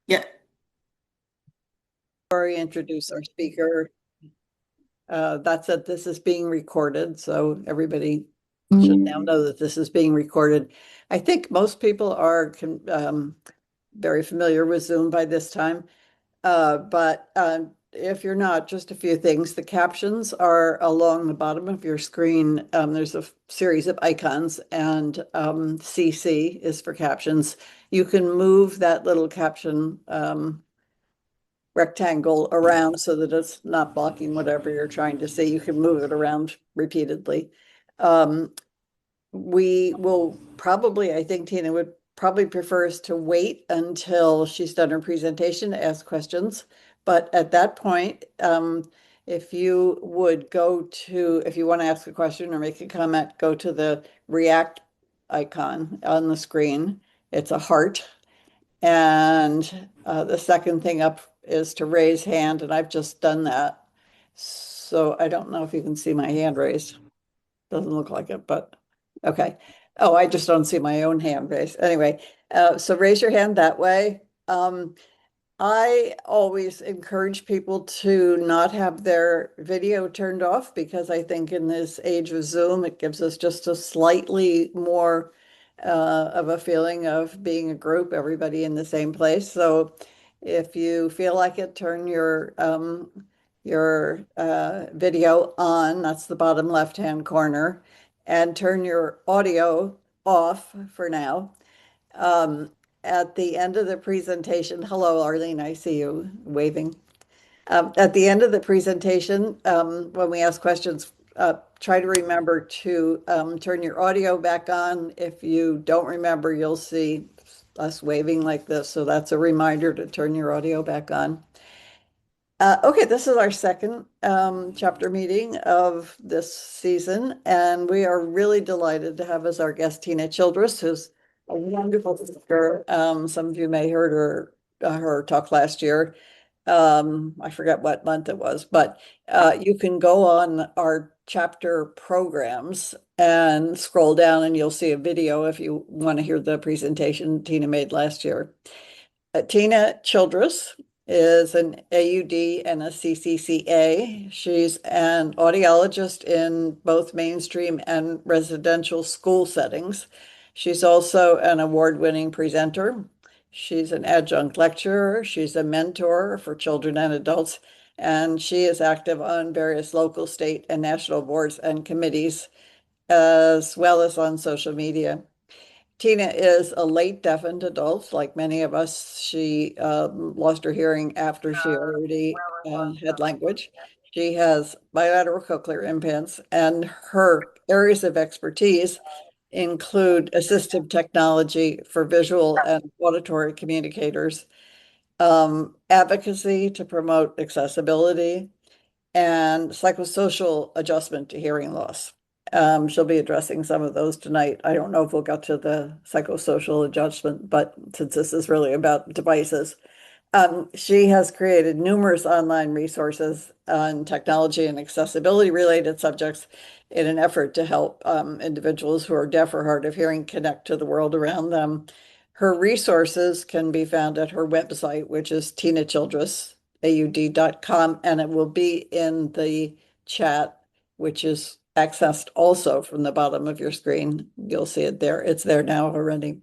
Yeah, Already introduce our speaker. That said, this is being recorded, so everybody should now know that this is being recorded. I think most people are very familiar with Zoom by this time, but if you're not, just a few things. The captions are along the bottom of your screen. There's a series of icons, and CC is for captions. You can move that little caption rectangle around so that it's not blocking whatever you're trying to see. You can move it around repeatedly. Um, we will probably, I think Tina would probably prefer us to wait until she's done her presentation to ask questions. But at that point, if you would if you want to ask a question or make a comment, go to the react icon on the screen. It's a heart. And the second thing up is to raise hand, and I've just done that. So I don't know if you can see my hand raised. Doesn't look like it, but okay. Oh, I just don't see my own hand raised. Anyway, so raise your hand that way. I always encourage people to not have their video turned off because I think in this age of Zoom, it gives us just a slightly more of a feeling of being a group, everybody in the same place. So if you feel like it, turn your video on, that's the bottom left-hand corner, and turn your audio off for now. At the end of the presentation, hello, Arlene, I see you waving. At the end of the presentation, when we ask questions, try to remember to turn your audio back on. If you don't remember, you'll see us waving like this. So that's a reminder to turn your audio back on. Okay, this is our second chapter meeting of this season, and we are really delighted to have as our guest Tina Childress, who's a wonderful speaker. Some of you may heard her talk last year. I forget what month it was, but you can go on our chapter programs and scroll down, and you'll see a video if you want to hear the presentation Tina made last year. Tina Childress is an AUD and a CCCA. She's an audiologist in both mainstream and residential school settings. She's also an award-winning presenter. She's an adjunct lecturer. She's a mentor for children and adults, and she is active on various local, state, and national boards and committees, as well as on social media. Tina is a late deafened adult, like many of us. She lost her hearing after she already had language. She has bilateral cochlear implants, and her areas of expertise include assistive technology for visual and auditory communicators, advocacy to promote accessibility, and psychosocial adjustment to hearing loss. She'll be addressing some of those tonight. I don't know if we'll get to the psychosocial adjustment, but since this is really about devices, she has created numerous online resources on technology and accessibility related subjects in an effort to help individuals who are deaf or hard of hearing connect to the world around them. Her resources can be found at her website, which is tinachildressaud.com, and it will be in the chat, which is accessed also from the bottom of your screen. You'll see it there. It's there now already.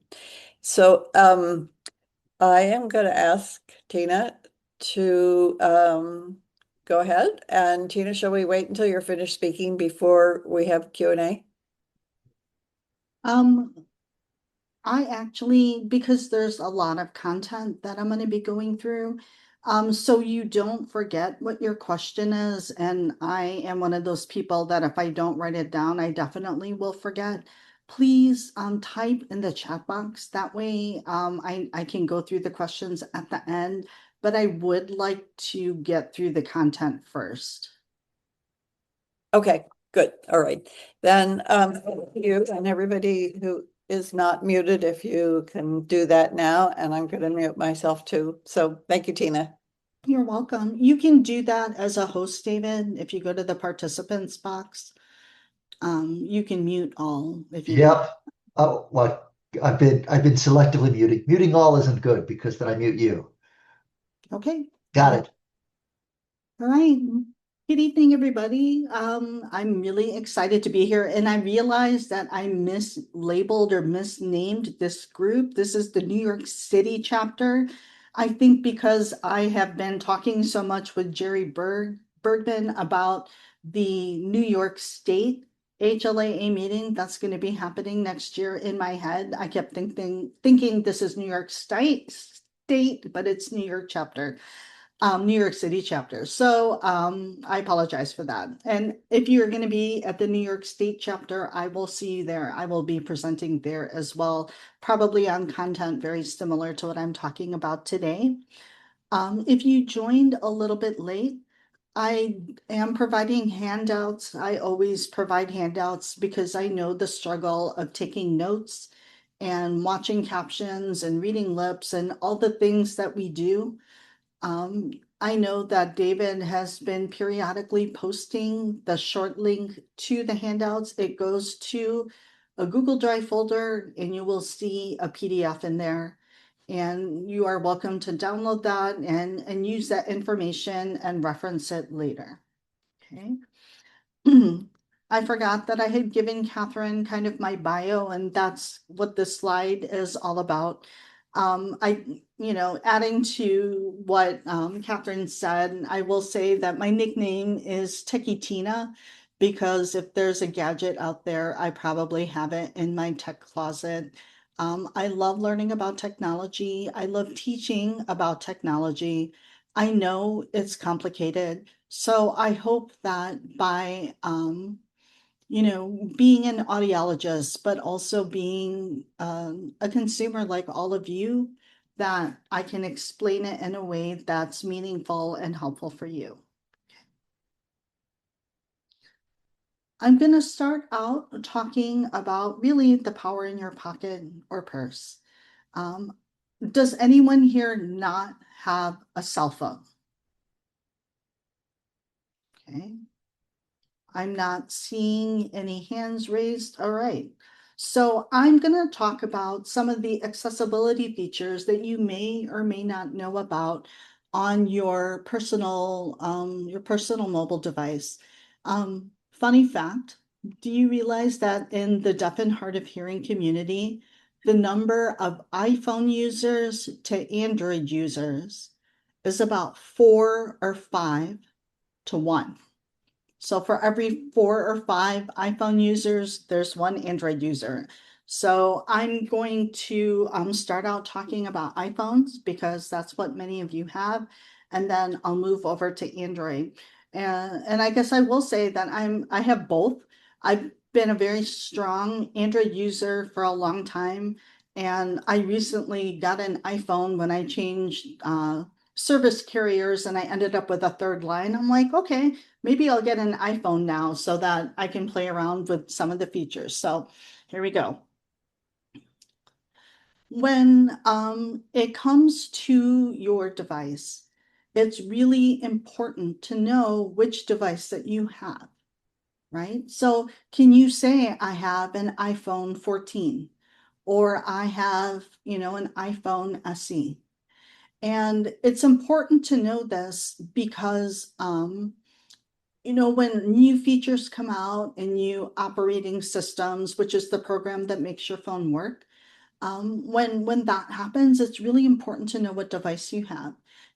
So I am going to ask Tina to go ahead. And Tina, shall we wait until you're finished speaking before we have Q&A? Um, I actually, because there's a lot of content that I'm going to be going through, so you don't forget what your question is. And I am one of those people that if I don't write it down, I definitely will forget. Please type in the chat box. That way I can go through the questions at the end, but I would like to get through the content first. Okay, good. All right. Then you and everybody who is not muted, if you can do that now, and I'm going to mute myself too. So thank you, Tina. You're welcome. You can do that as a host, David. If you go to the participants box, you can mute all if you want. Yep. Oh, well, I've been selectively muting. Muting all isn't good because then I mute you. Okay. Got it. All right. Good evening, everybody. I'm really excited to be here, and I realized that I mislabeled or misnamed this group. This is the New York City chapter. I think because I have been talking so much with Bergman about the New York State HLAA meeting that's going to be happening next year in my head. I kept thinking this is New York State, but it's New York chapter. New York City chapter. So I apologize for that. And if you're going to be at the New York State chapter, I will see you there. I will be presenting there as well, probably on content very similar to what I'm talking about today. If you joined a little bit late, I am providing handouts. I always provide handouts because I know the struggle of taking notes and watching captions and reading lips and all the things that we do. I know that David has been periodically posting the short link to the handouts. It goes to a Google Drive folder and you will see a PDF in there. And you are welcome to download that and use that information and reference it later. Okay. I forgot that I had given Catherine kind of my bio, and that's what this slide is all about. Adding to what Catherine said, I will say that my nickname is Techie Tina because if there's a gadget out there, I probably have it in my tech closet. I love learning about technology. I love teaching about technology. I know it's complicated. So I hope that by being an audiologist, but also being a consumer like all of you, that I can explain it in a way that's meaningful and helpful for you. I'm going to start out talking about really the power in your pocket or purse. Um, does anyone here not have a cell phone? Okay. I'm not seeing any hands raised. All right. So I'm going to talk about some of the accessibility features that you may or may not know about on your personal mobile device. Funny fact, do you realize that in the deaf and hard of hearing community, the number of iPhone users to Android users is about 4 or 5 to 1? So for every 4 or 5 iPhone users, there's one Android user. So I'm going to start out talking about iPhones because that's what many of you have, and then I'll move over to Android. And I guess I will say that I have both. I've been a very strong Android user for a long time, and I recently got an iPhone when I changed service carriers, and I ended up with a third line. I'm like, okay, maybe I'll get an iPhone now so that I can play around with some of the features. So here we go. When it comes to your device, it's really important to know which device that you have, right? So can you say I have an iPhone 14 or I have, an iPhone SE? And it's important to know this because when new features come out and new operating systems, which is the program that makes your phone work, when that happens, it's really important to know what device you have.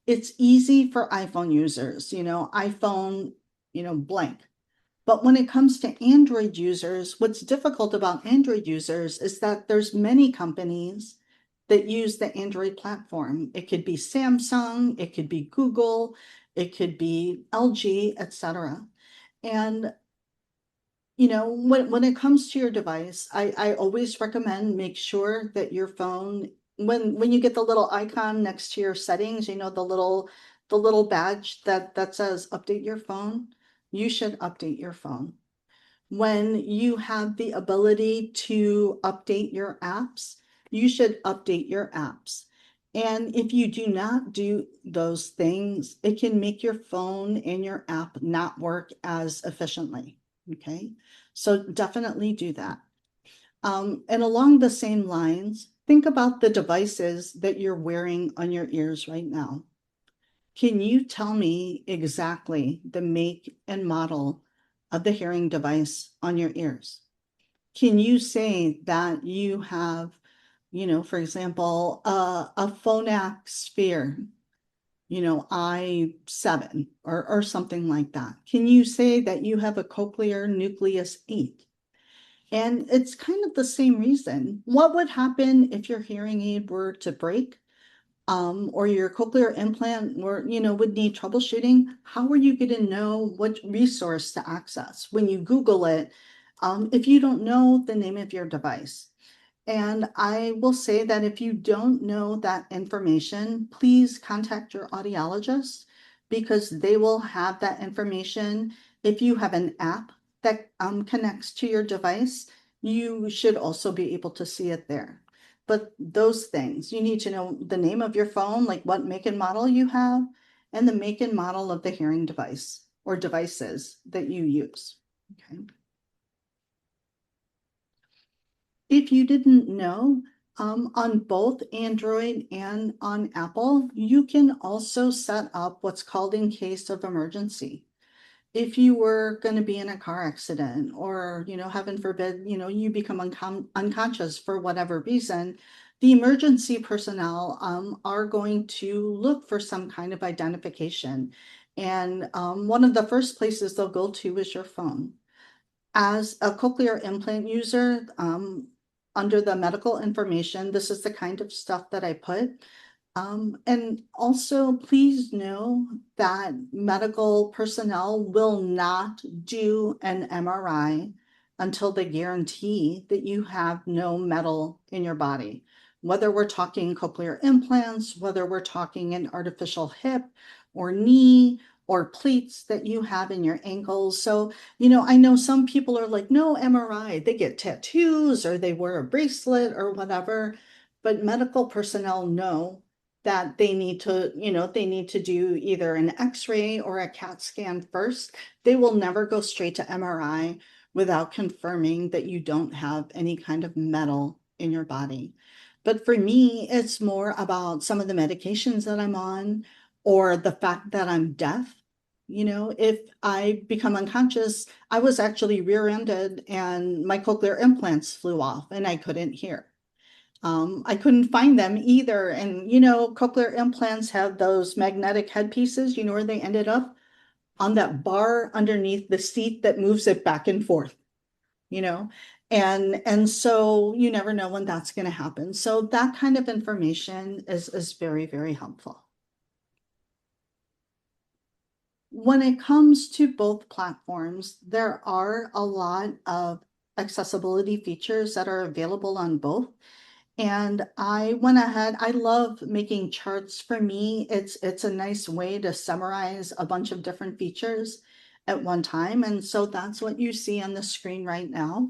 It's easy for iPhone users, iPhone, blank. But when it comes to Android users, what's difficult about Android users is that there's many companies that use the Android platform. It could be Samsung, it could be Google, it could be LG, etc. And when it comes to your device, I always recommend make sure that your phone, when you get the little icon next to your settings, the little badge that says update your phone, you should update your phone. When you have the ability to update your apps, you should update your apps. And if you do not do those things, it can make your phone and your app not work as efficiently. Okay, so definitely do that. And along the same lines, think about the devices that you're wearing on your ears right now. Can you tell me exactly the make and model of the hearing device on your ears? Can you say that you have, for example, a phonak sphere, I7 or something like that? Can you say that you have a cochlear nucleus 8? And it's kind of the same reason. What would happen if your hearing aid were to break? Or your cochlear implant would need troubleshooting? How are you going to know what resource to access when you Google it, if you don't know the name of your device? And I will say that if you don't know that information, please contact your audiologist because they will have that information. If you have an app that connects to your device, you should also be able to see it there. But those things, you need to know the name of your phone, like what make and model you have, and the make and model of the hearing device or devices that you use. Okay. If you didn't know, on both Android and on Apple, you can also set up what's called in case of emergency. If you were going to be in a car accident or, heaven forbid, you become unconscious for whatever reason, the emergency personnel are going to look for some kind of identification. And one of the first places they'll go to is your phone. As a cochlear implant user, under the medical information, this is the kind of stuff that I put. And also, please know that medical personnel will not do an MRI until they guarantee that you have no metal in your body. Whether we're talking cochlear implants, whether we're talking an artificial hip or knee or plates that you have in your ankles. So, I know some people are like, no MRI, they get tattoos or they wear a bracelet or whatever, but medical personnel know that they need to do either an x-ray or a CAT scan first. They will never go straight to MRI without confirming that you don't have any kind of metal in your body. But for me, it's more about some of the medications that I'm on or the fact that I'm deaf. If I become unconscious, I was actually rear-ended and my cochlear implants flew off and I couldn't hear. I couldn't find them either. And, cochlear implants have those magnetic headpieces, where they ended up on that bar underneath the seat that moves it back and forth, you know, and so you never know when that's going to happen. So that kind of information is very, very helpful. When it comes to both platforms, there are a lot of accessibility features that are available on both. And I went ahead, I love making charts. For me, it's a nice way to summarize a bunch of different features at one time. And so that's what you see on the screen right now.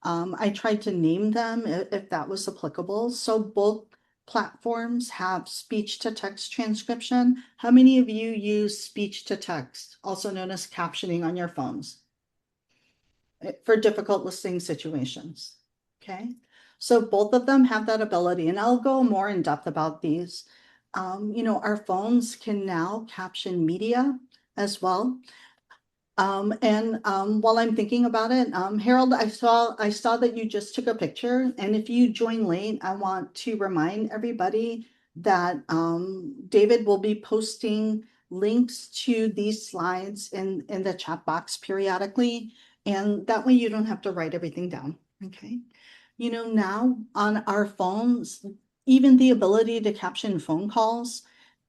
I tried to name them if that was applicable. So both platforms have speech to text transcription. How many of you use speech to text, also known as captioning on your phones, for difficult listening situations? Okay. So both of them have that ability, and I'll go more in depth about these. Our phones can now caption media as well. And while I'm thinking about it, Harold, I saw that you just took a picture, and if you join late, I want to remind everybody that David will be posting links to these slides in the chat box periodically, and that way you don't have to write everything down. Okay. Now on our phones, even the ability to caption phone calls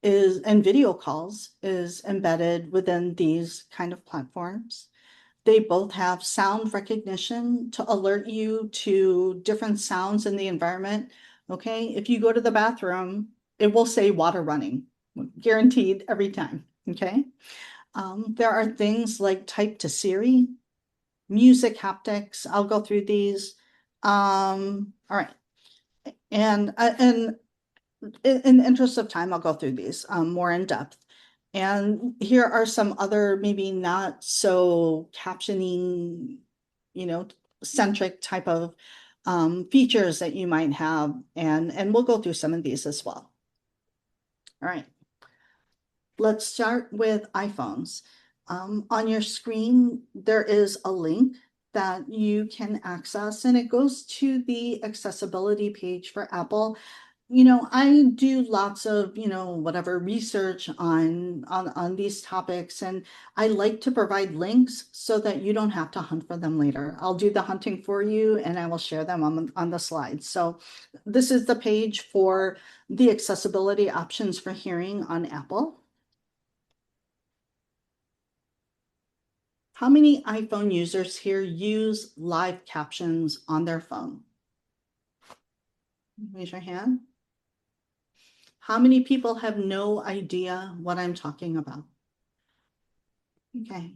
and video calls is embedded within these kind of platforms. They both have sound recognition to alert you to different sounds in the environment. Okay, if you go to the bathroom, it will say water running, guaranteed every time. Okay, there are things like type to Siri, music haptics. I'll go through these. All right, and in the interest of time, I'll go through these more in depth. And here are some other maybe not so captioning, you know, centric type of features that you might have. And we'll go through some of these as well. All right. Let's start with iPhones. On your screen, there is a link that you can access, and it goes to the accessibility page for Apple. I do lots of, whatever research on these topics, and I like to provide links so that you don't have to hunt for them later. I'll do the hunting for you and I will share them on the slides. So this is the page for the accessibility options for hearing on Apple. How many iPhone users here use live captions on their phone? Raise your hand. How many people have no idea what I'm talking about? Okay.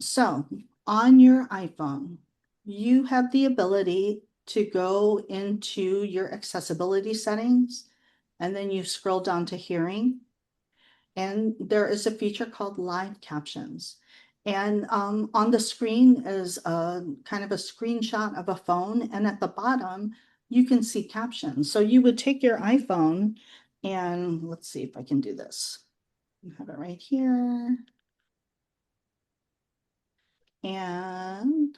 So on your iPhone, you have the ability to go into your accessibility settings, and then you scroll down to hearing, and there is a feature called live captions. And on the screen is a kind of a screenshot of a phone, and at the bottom, you can see captions. So you would take your iPhone, and let's see if I can do this. I have it right here. And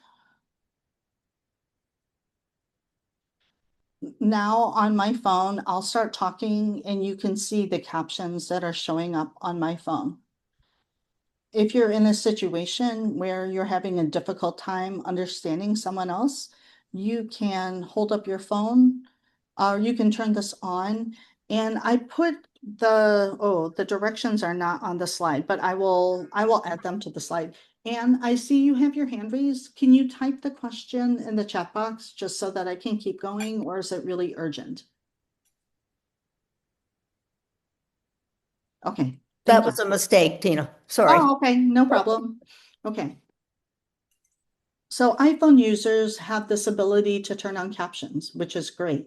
now on my phone, I'll start talking and you can see the captions that are showing up on my phone. If you're in a situation where you're having a difficult time understanding someone else, you can hold up your phone or you can turn this on. And I put the directions are not on the slide, but I will add them to the slide. And I see you have your hand raised. Can you type the question in the chat box just so that I can keep going, or is it really urgent? Okay, That thank you. was a mistake, Tina. Sorry. Oh, okay, no problem. Okay. So iPhone users have this ability to turn on captions, which is great.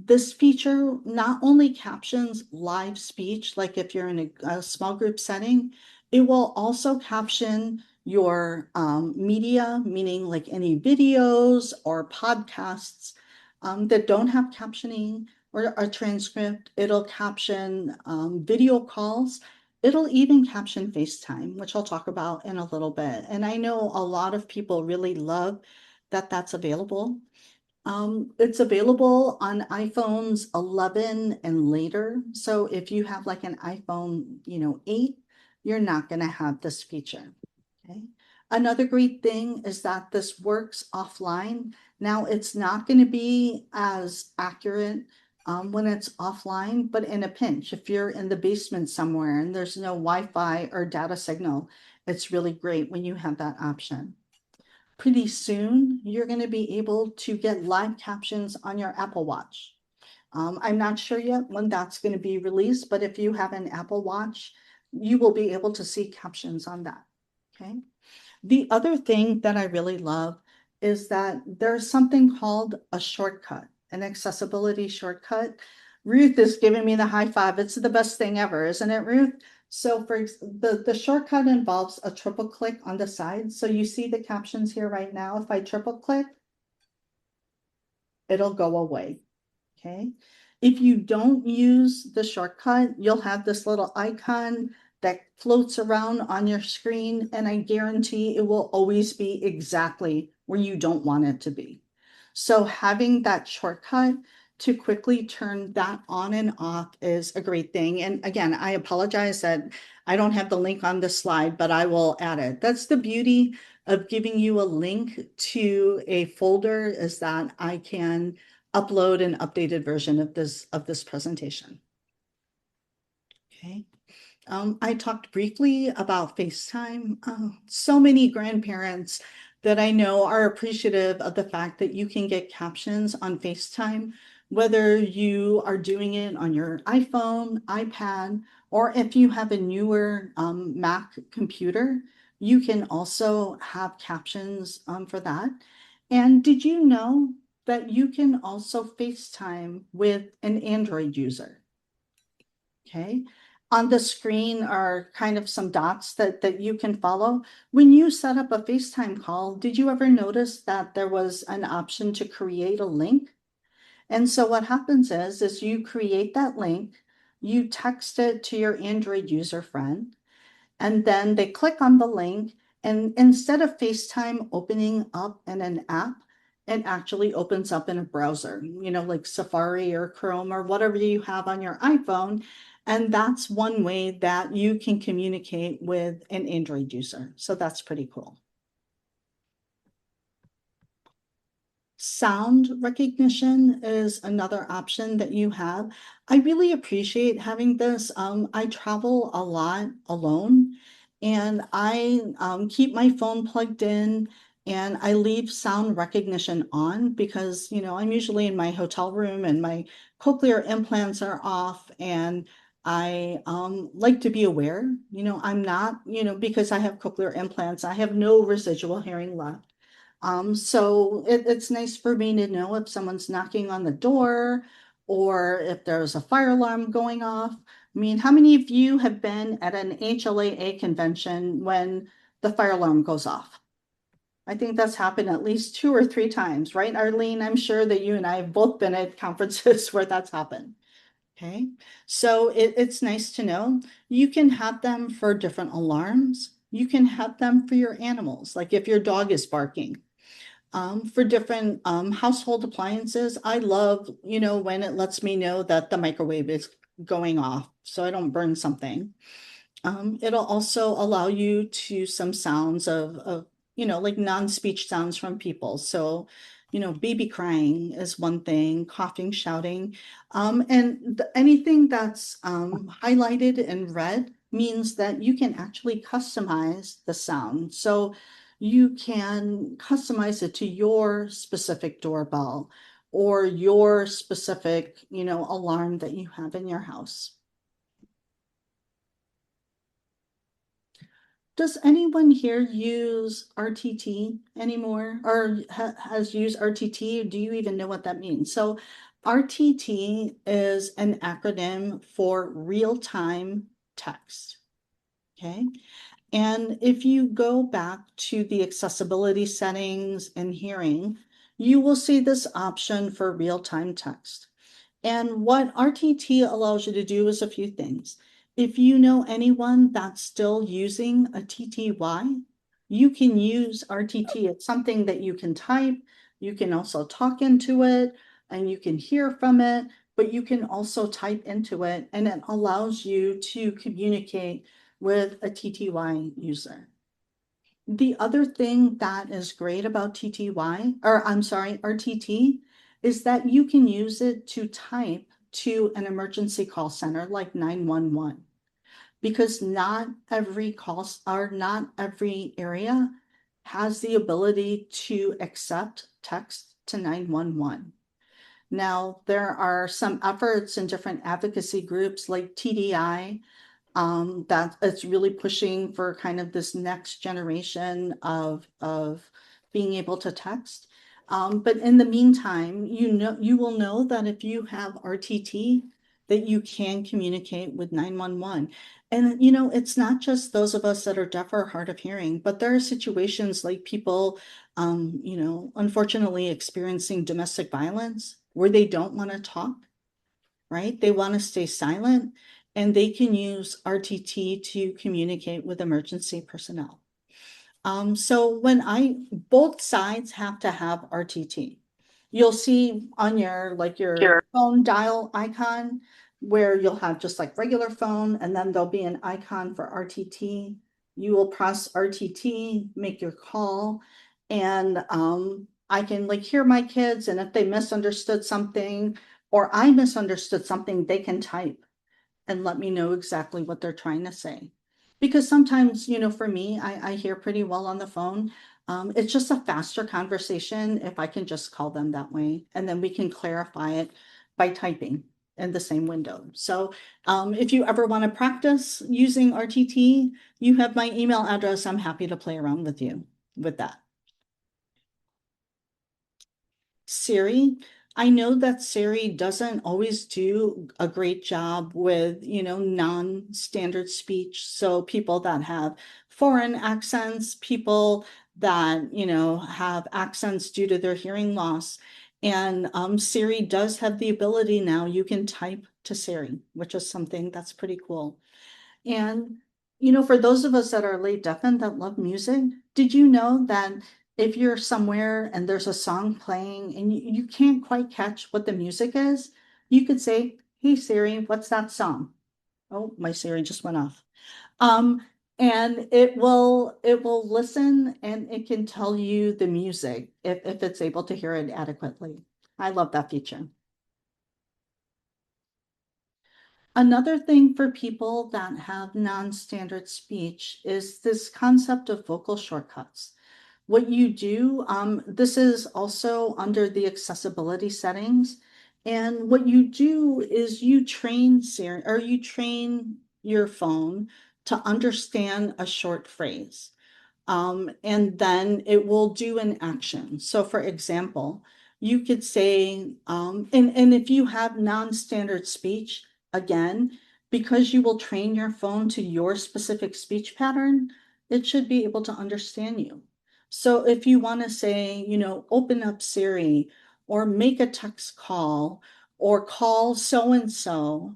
This feature not only captions live speech, like if you're in a small group setting, it will also caption your media, meaning like any videos or podcasts that don't have captioning or a transcript. It'll caption video calls. It'll even caption FaceTime, which I'll talk about in a little bit. And I know a lot of people really love that that's available. It's available on iPhones 11 and later. So if you have like an iPhone, 8, you're not going to have this feature. Okay. Another great thing is that this works offline. Now, it's not going to be as accurate when it's offline, but in a pinch, if you're in the basement somewhere and there's no Wi-Fi or data signal, it's really great when you have that option. Pretty soon, you're going to be able to get live captions on your Apple Watch. I'm not sure yet when that's going to be released, but if you have an Apple Watch, you will be able to see captions on that. Okay. The other thing that I really love is that there's something called a shortcut, an accessibility shortcut. Ruth is giving me the high five. It's the best thing ever, isn't it, Ruth? So the shortcut involves a triple click on the side. So you see the captions here right now. If I triple click, it'll go away. Okay. If you don't use the shortcut, you'll have this little icon that floats around on your screen, and I guarantee it will always be exactly where you don't want it to be. So having that shortcut to quickly turn that on and off is a great thing. And again, I apologize that I don't have the link on the slide, but I will add it. That's the beauty of giving you a link to a folder, is that I can upload an updated version of this presentation. Okay. I talked briefly about FaceTime. So many grandparents that I know are appreciative of the fact that you can get captions on FaceTime, whether you are doing it on your iPhone, iPad, or if you have a newer Mac computer, you can also have captions for that. And did you know that you can also FaceTime with an Android user? Okay. On the screen are kind of some dots that you can follow. When you set up a FaceTime call, did you ever notice that there was an option to create a link? And so what happens is you create that link, you text it to your Android user friend, and then they click on the link. And instead of FaceTime opening up in an app, it actually opens up in a browser, like Safari or Chrome or whatever you have on your iPhone. And that's one way that you can communicate with an Android user. So that's pretty cool. Sound recognition is another option that you have. I really appreciate having this. I travel a lot alone, and I keep my phone plugged in, and I leave sound recognition on because, I'm usually in my hotel room and my cochlear implants are off, and I like to be aware. I'm not, because I have cochlear implants, I have no residual hearing left. So it's nice for me to know if someone's knocking on the door or if there's a fire alarm going off. I mean, how many of you have been at an HLAA convention when the fire alarm goes off? I think that's happened at least 2 or 3 times, right, Arlene? I'm sure that you and I have both been at conferences where that's happened. Okay, so it's nice to know. You can have them for different alarms. You can have them for your animals, like if your dog is barking. For different household appliances, I love, when it lets me know that the microwave is going off so I don't burn something. It'll also allow you to some sounds of like non-speech sounds from people. So, baby crying is one thing, coughing, shouting. And anything that's highlighted in red means that you can actually customize the sound. So you can customize it to your specific doorbell or your specific, alarm that you have in your house. Does anyone here use RTT anymore or has used RTT? Do you even know what that means? So RTT is an acronym for real-time text. Okay. And if you go back to the accessibility settings and hearing, you will see this option for real-time text. And what RTT allows you to do is a few things. If you know anyone that's still using a TTY, you can use RTT. It's something that you can type. You can also talk into it and you can hear from it, but you can also type into it and it allows you to communicate with a TTY user. The other thing that is great about TTY, or I'm sorry, RTT, is that you can use it to type to an emergency call center like 911 because not every call or not every area has the ability to accept text to 911. Now, there are some efforts in different advocacy groups like TDI that it's really pushing for kind of this next generation of being able to text. But in the meantime, you will know that if you have RTT, that you can communicate with 911. And it's not just those of us that are deaf or hard of hearing, but there are situations like people, unfortunately experiencing domestic violence where they don't want to talk, right? They want to stay silent and they can use RTT to communicate with emergency personnel. So both sides have to have RTT. You'll see on your Sure. phone dial icon where you'll have just like regular phone and then there'll be an icon for RTT. You will press RTT, make your call, and I can like hear my kids and if they misunderstood something or I misunderstood something, they can type and let me know exactly what they're trying to say. Because sometimes, for me, I hear pretty well on the phone. It's just a faster conversation if I can just call them that way. And then we can clarify it by typing in the same window. So if you ever want to practice using RTT, you have my email address. I'm happy to play around with you with that. Siri, I know that Siri doesn't always do a great job with, non-standard speech. So people that have foreign accents, people that, have accents due to their hearing loss. And Siri does have the ability now, you can type to Siri, which is something that's pretty cool. And, for those of us that are late deafened that love music, did you know that if you're somewhere and there's a song playing and you can't quite catch what the music is, you could say, "Hey Siri, what's that song?" Oh, my Siri just went off. Um, and it will listen and it can tell you the music if it's able to hear it adequately. I love that feature. Another thing for people that have non-standard speech is this concept of vocal shortcuts. What you do, this is also under the accessibility settings. And what you do is you train Siri or you train your phone to understand a short phrase. And then it will do an action. So for example, you could say, and if you have non-standard speech, again, because you will train your phone to your specific speech pattern, it should be able to understand you. So if you want to say, open up Siri or make a text call or call so and so,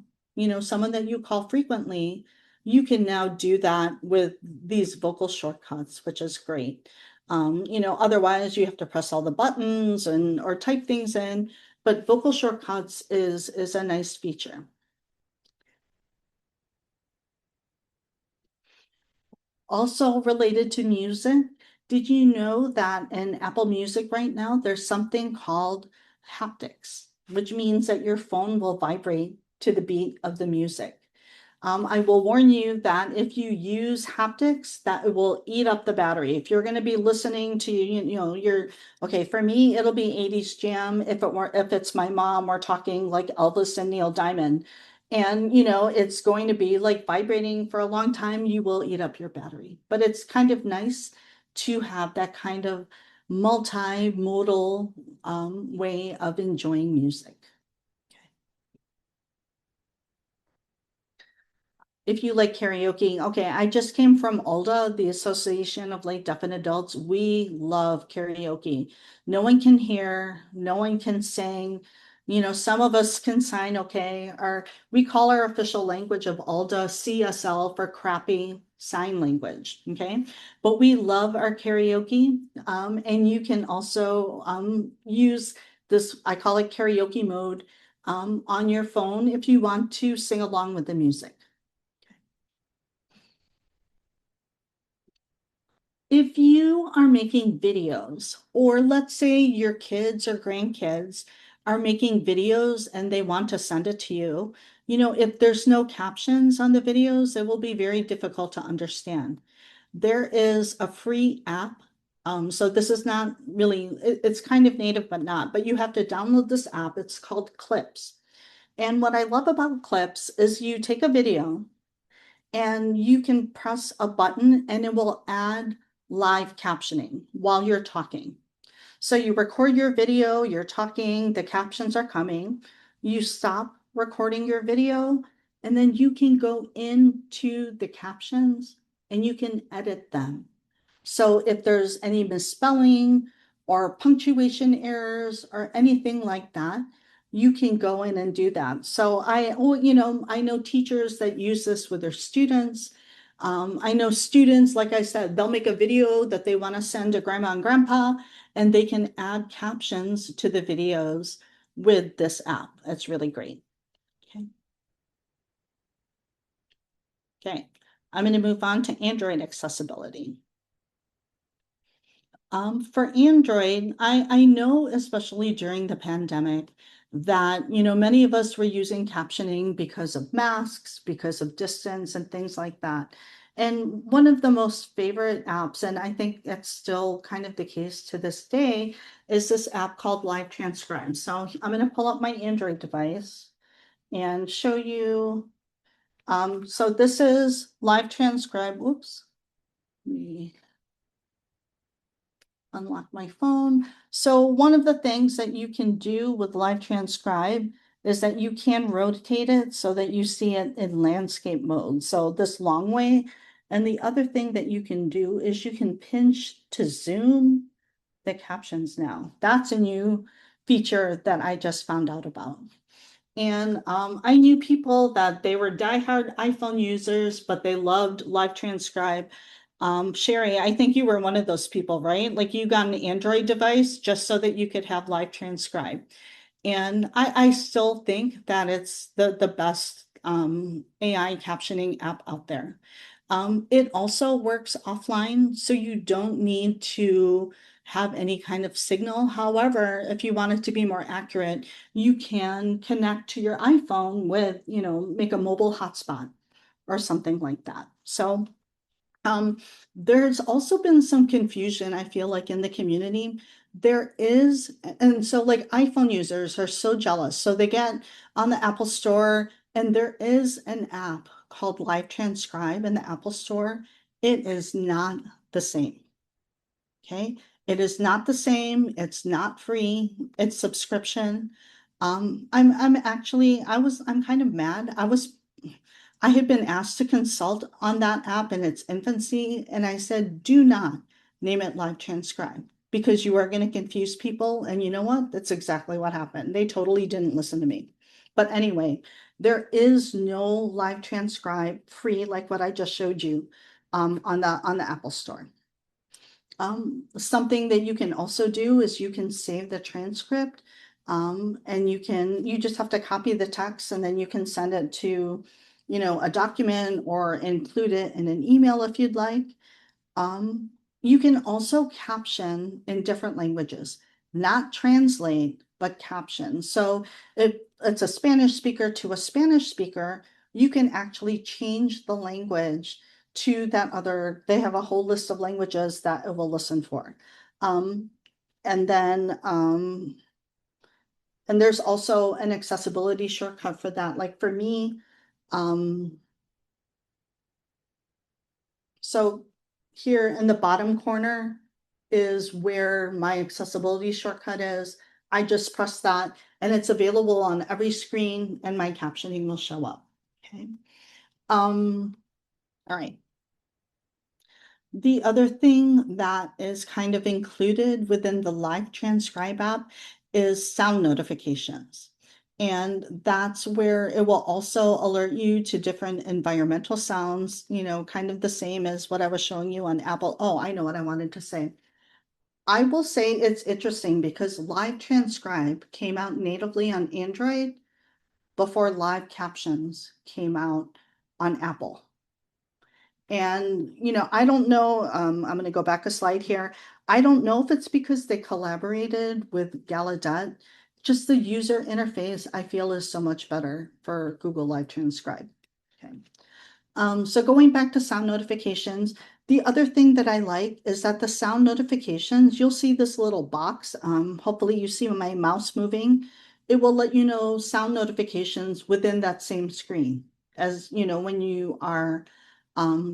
someone that you call frequently, you can now do that with these vocal shortcuts, which is great. Otherwise you have to press all the buttons and or type things in, but vocal shortcuts is a nice feature. Also related to music, did you know that in Apple Music right now, there's something called haptics, which means that your phone will vibrate to the beat of the music. I will warn you that if you use haptics, that it will eat up the battery. If you're going to be listening to, okay, for me, it'll be 80s jam. If it's my mom, we're talking like Elvis and Neil Diamond. And, it's going to be like vibrating for a long time, you will eat up your battery. But it's kind of nice to have that kind of multimodal way of enjoying music. If you like karaoke, okay, I just came from ALDA, the Association of Late Deaf and Adults. We love karaoke. No one can hear, no one can sing. Some of us can sign okay, or we call our official language of ALDA CSL for crappy sign language, okay? But we love our karaoke, and you can also use this, I call it karaoke mode, on your phone if you want to sing along with the music. If you are making videos, or let's say your kids or grandkids are making videos and they want to send it to you, if there's no captions on the videos, it will be very difficult to understand. There is a free app. So this is not really, it's kind of native, but not, but you have to download this app. It's called Clips. And what I love about Clips is you take a video and you can press a button and it will add live captioning while you're talking. So you record your video, you're talking, the captions are coming, you stop recording your video, and then you can go into the captions and you can edit them. So if there's any misspelling or punctuation errors or anything like that, you can go in and do that. So I know teachers that use this with their students. I know students, like I said, they'll make a video that they want to send to grandma and grandpa, and they can add captions to the videos with this app. It's really great. Okay. Okay. I'm going to move on to Android accessibility. For Android, I know, especially during the pandemic, that, many of us were using captioning because of masks, because of distance and things like that. And one of the most favorite apps, and I think that's still kind of the case to this day, is this app called Live Transcribe. So I'm going to pull up my Android device and show you. So this is Live Transcribe. Oops. Let me unlock my phone. So one of the things that you can do with Live Transcribe is that you can rotate it so that you see it in landscape mode. So this long way. And the other thing that you can do is you can pinch to zoom the captions now. That's a new feature that I just found out about. And I knew people that they were diehard iPhone users, but they loved Live Transcribe. Sherry, I think you were one of those people, right? Like you got an Android device just so that you could have Live Transcribe. And I still think that it's the best AI captioning app out there. It also works offline, so you don't need to have any kind of signal. However, if you want it to be more accurate, you can connect to your iPhone with, make a mobile hotspot or something like that. So um, there's also been some confusion, I feel like, in the community. There is, and so like iPhone users are so jealous. So they get on the Apple Store, and there is an app called Live Transcribe in the Apple Store. It is not the same. Okay. It is not the same. It's not free. It's subscription. I'm actually, I'm kind of mad. I had been asked to consult on that app in its infancy, and I said, do not name it Live Transcribe because you are going to confuse people. And you know what? That's exactly what happened. They totally didn't listen to me. But anyway, there is no Live Transcribe free like what I just showed you on the Apple Store. Something that you can also do is you can save the transcript, and you just have to copy the text and then you can send it to, a document or include it in an email if you'd like. Um, you can also caption in different languages, not translate, but caption. So if it's a Spanish speaker to a Spanish speaker, you can actually change the language to that other, they have a whole list of languages that it will listen for. Um, and then, and there's also an accessibility shortcut for that. Like for me, um, so here in the bottom corner is where my accessibility shortcut is. I just press that and it's available on every screen and my captioning will show up. Okay. All right. The other thing that is kind of included within the Live Transcribe app is sound notifications. And that's where it will also alert you to different environmental sounds, kind of the same as what I was showing you on Apple. Oh, I know what I wanted to say. I will say it's interesting because Live Transcribe came out natively on Android before Live Captions came out on Apple. And, I don't know, I'm going to go back a slide here. I don't know if it's because they collaborated with Gallaudet. Just the user interface, I feel, is so much better for Google Live Transcribe. Okay. So going back to sound notifications, the other thing that I like is that the sound notifications, you'll see this little box. Hopefully you see my mouse moving. It will let you know sound notifications within that same screen as, when you are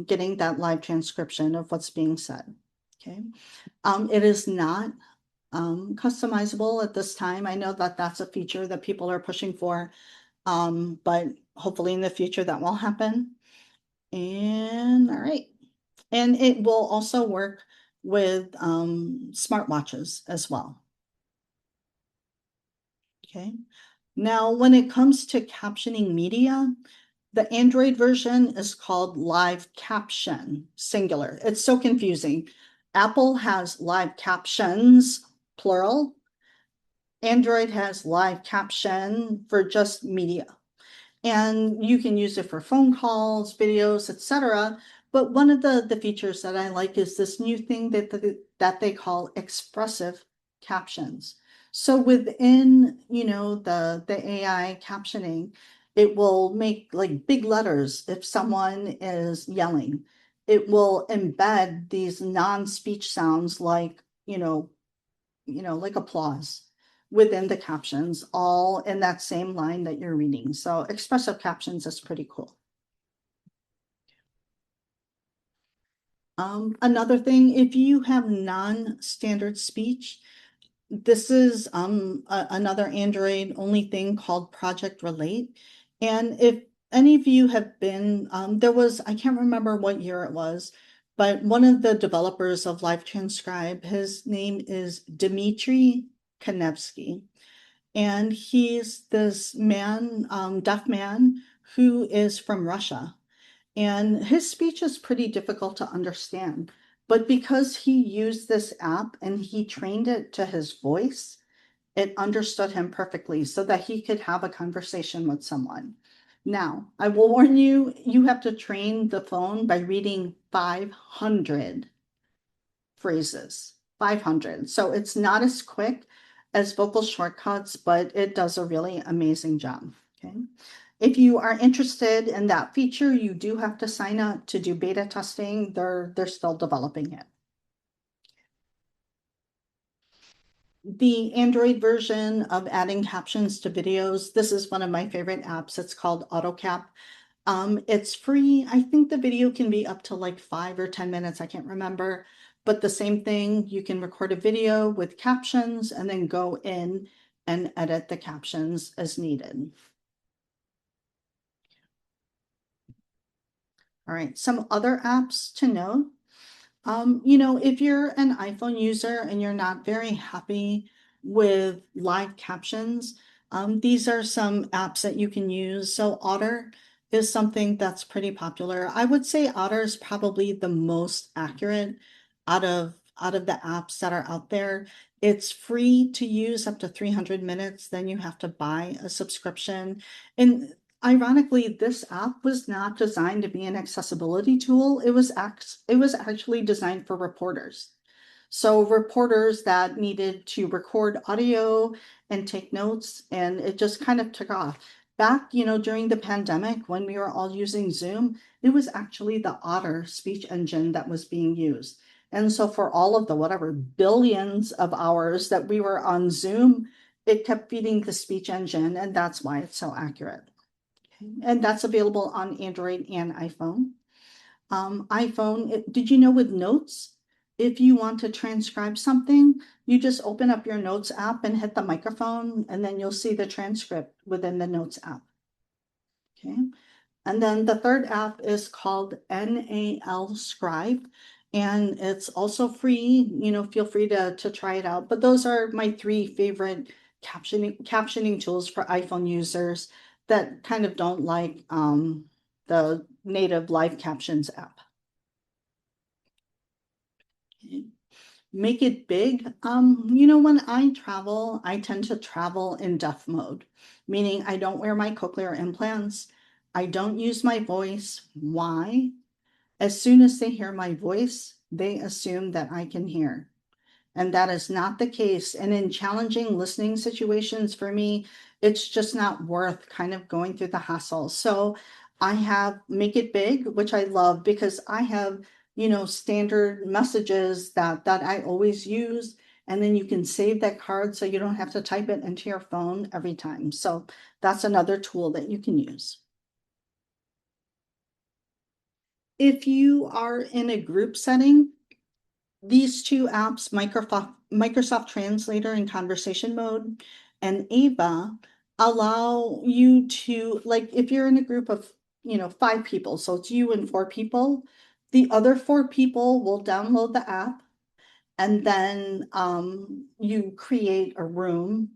getting that live transcription of what's being said. Okay. It is not customizable at this time. I know that that's a feature that people are pushing for, but hopefully in the future that will happen. And all right. And it will also work with smartwatches as well. Okay. Now, when it comes to captioning media, the Android version is called Live Caption, singular. It's so confusing. Apple has Live Captions, plural. Android has Live Caption for just media. And you can use it for phone calls, videos, etc. But one of the features that I like is this new thing that they call expressive captions. So within, the AI captioning, it will make like big letters if someone is yelling. It will embed these non-speech sounds like, like applause within the captions, all in that same line that you're reading. So expressive captions is pretty cool. Another thing, if you have non-standard speech, this is another Android only thing called Project Relate. And if any of you have been, there was, I can't remember what year it was, but one of the developers of Live Transcribe, his name is Dmitry Konevsky. And he's this man, deaf man, who is from Russia. And his speech is pretty difficult to understand. But because he used this app and he trained it to his voice, it understood him perfectly so that he could have a conversation with someone. Now, I will warn you, you have to train the phone by reading 500 phrases. 500. So it's not as quick as vocal shortcuts, but it does a really amazing job. Okay. If you are interested in that feature, you do have to sign up to do beta testing. They're still developing it. The Android version of adding captions to videos, this is one of my favorite apps. It's called AutoCap. It's free. I think the video can be up to like 5 or 10 minutes. I can't remember. But the same thing, you can record a video with captions and then go in and edit the captions as needed. All right, some other apps to note. If you're an iPhone user and you're not very happy with live captions, these are some apps that you can use. So Otter is something that's pretty popular. I would say Otter is probably the most accurate out of the apps that are out there. It's free to use up to 300 minutes, then you have to buy a subscription. And ironically, this app was not designed to be an accessibility tool. It was actually designed for reporters. So reporters that needed to record audio and take notes, and it just kind of took off. Back, during the pandemic when we were all using Zoom, it was actually the Otter speech engine that was being used. And so for all of the whatever billions of hours that we were on Zoom, it kept feeding the speech engine, and that's why it's so accurate. And that's available on Android and iPhone. Did you know with notes, if you want to transcribe something, you just open up your notes app and hit the microphone, and then you'll see the transcript within the notes app. Okay. And then the third app is called NAL Scribe, and it's also free. Feel free to try it out. But those are my three favorite captioning tools for iPhone users that kind of don't like the native live captions app. Make it big. When I travel, I tend to travel in deaf mode, meaning I don't wear my cochlear implants. I don't use my voice. Why? As soon as they hear my voice, they assume that I can hear. And that is not the case. And in challenging listening situations for me, it's just not worth kind of going through the hassle. So I have Make It Big, which I love because I have, standard messages that I always use. And then you can save that card so you don't have to type it into your phone every time. So that's another tool that you can use. If you are in a group setting, these two apps, Microsoft Translator in conversation mode and Ava, allow you to, like, if you're in a group of, 5 people, so it's you and 4 people, the other 4 people will download the app and then you create a room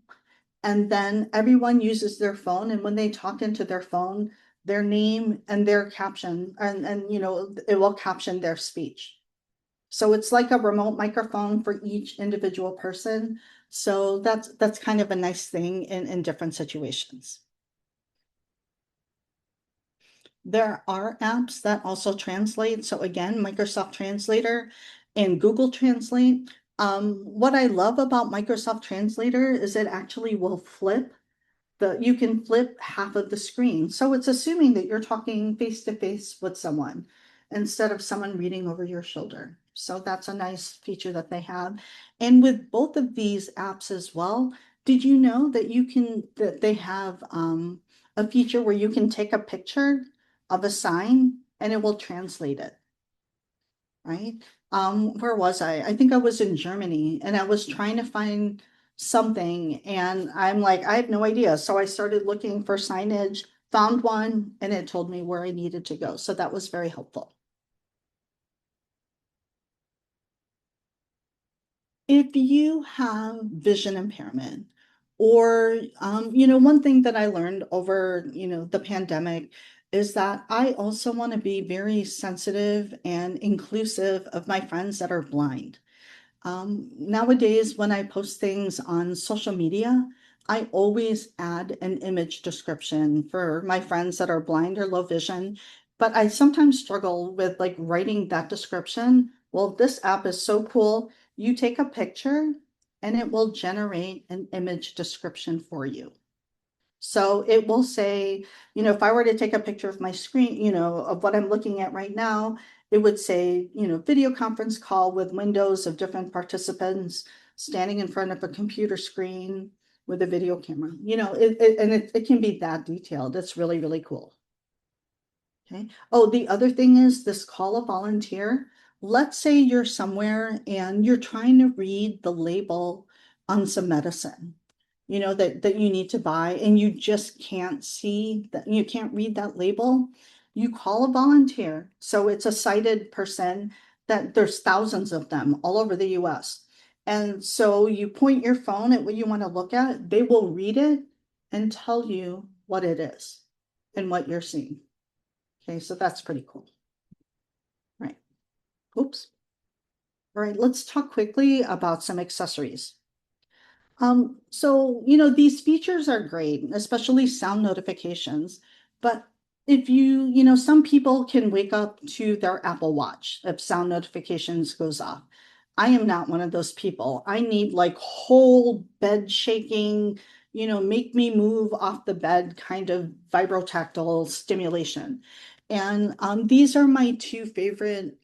and then everyone uses their phone. And when they talk into their phone, their name and their caption, and it will caption their speech. So it's like a remote microphone for each individual person. So that's kind of a nice thing in different situations. There are apps that also translate. So again, Microsoft Translator and Google Translate. What I love about Microsoft Translator is it actually will you can flip half of the screen. So it's assuming that you're talking face to face with someone instead of someone reading over your shoulder. So that's a nice feature that they have. And with both of these apps as well, did you know that they have a feature where you can take a picture of a sign and it will translate it, right? Where was I? I think I was in Germany and I was trying to find something and I'm like, I have no idea. So I started looking for signage, found one, and it told me where I needed to go. So that was very helpful. If you have vision impairment Or, one thing that I learned over, the pandemic is that I also want to be very sensitive and inclusive of my friends that are blind. Nowadays, when I post things on social media, I always add an image description for my friends that are blind or low vision, but I sometimes struggle with like writing that description. Well, this app is so cool. You take a picture and it will generate an image description for you. So it will say, if I were to take a picture of my screen, of what I'm looking at right now, it would say, video conference call with windows of different participants standing in front of a computer screen with a video camera. And it can be that detailed. It's really, really cool. Okay. Oh, the other thing is this call a volunteer. Let's say you're somewhere and you're trying to read the label on some medicine, that you need to buy and you just can't see that you can't read that label. You call a volunteer. So it's a sighted person that there's thousands of them all over the US. And so you point your phone at what you want to look at, they will read it and tell you what it is and what you're seeing. Okay, so that's pretty cool. Right. Oops. All right, let's talk quickly about some accessories. So, these features are great, especially sound notifications. But if some people can wake up to their Apple Watch if sound notifications goes off. I am not one of those people. I need like whole bed shaking, make me move off the bed kind of vibrotactile stimulation. And these are my two favorite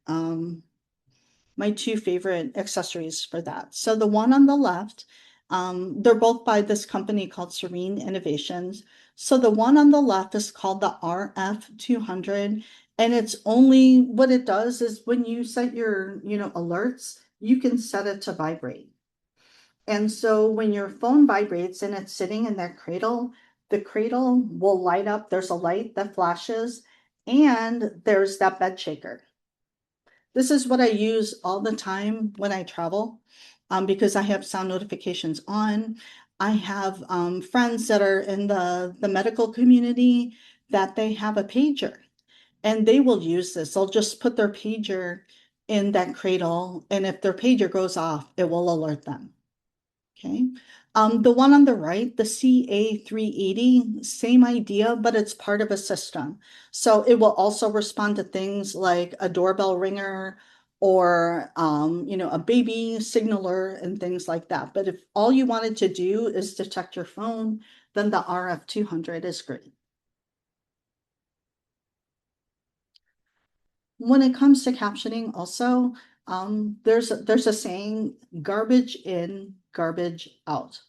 accessories for that. So the one on the left, they're both by this company called Serene Innovations. So the one on the left is called the RF200, and it's only what it does is when you set your, alerts, you can set it to vibrate. And so when your phone vibrates and it's sitting in that cradle, the cradle will light up. There's a light that flashes, and there's that bed shaker. This is what I use all the time when I travel, because I have sound notifications on. I have friends that are in the medical community that they have a pager and they will use this. They'll just put their pager in that cradle, and if their pager goes off, it will alert them. Okay. The one on the right, the CA380, same idea, but it's part of a system. So it will also respond to things like a doorbell ringer or, a baby signaler and things like that. But if all you wanted to do is detect your phone, then the RF200 is great. When it comes to captioning also, there's a saying, garbage in, garbage out.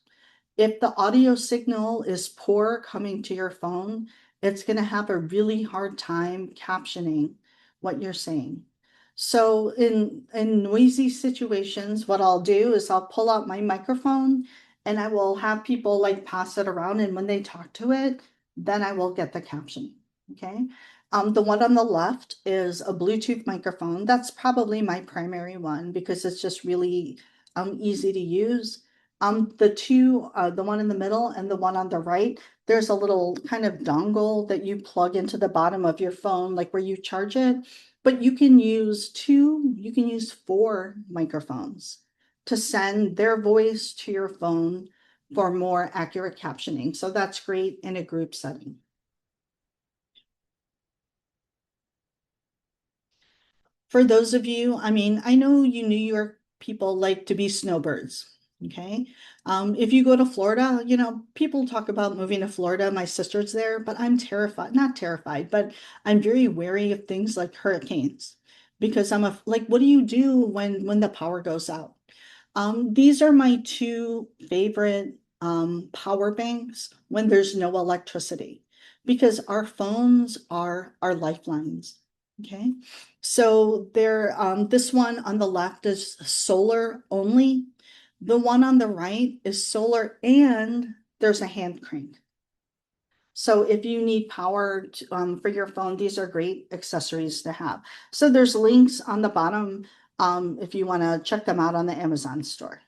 If the audio signal is poor coming to your phone, it's going to have a really hard time captioning what you're saying. So in noisy situations, what I'll do is I'll pull out my microphone and I will have people like pass it around, and when they talk to it, then I will get the caption. Okay. The one on the left is a Bluetooth microphone. That's probably my primary one because it's just really easy to use. The one in the middle and the one on the right, there's a little kind of dongle that you plug into the bottom of your phone, like where you charge it. But you can use four microphones to send their voice to your phone for more accurate captioning. So that's great in a group setting. For those of you, I mean, I know you New York people like to be snowbirds. Okay. If you go to Florida, people talk about moving to Florida. My sister's there, but I'm terrified, not terrified, but I'm very wary of things like hurricanes because like, what do you do when the power goes out? These are my two favorite power banks when there's no electricity because our phones are our lifelines. Okay. So this one on the left is solar only. The one on the right is solar and there's a hand crank. So if you need power for your phone, these are great accessories to have. So there's links on the bottom if you want to check them out on the Amazon store.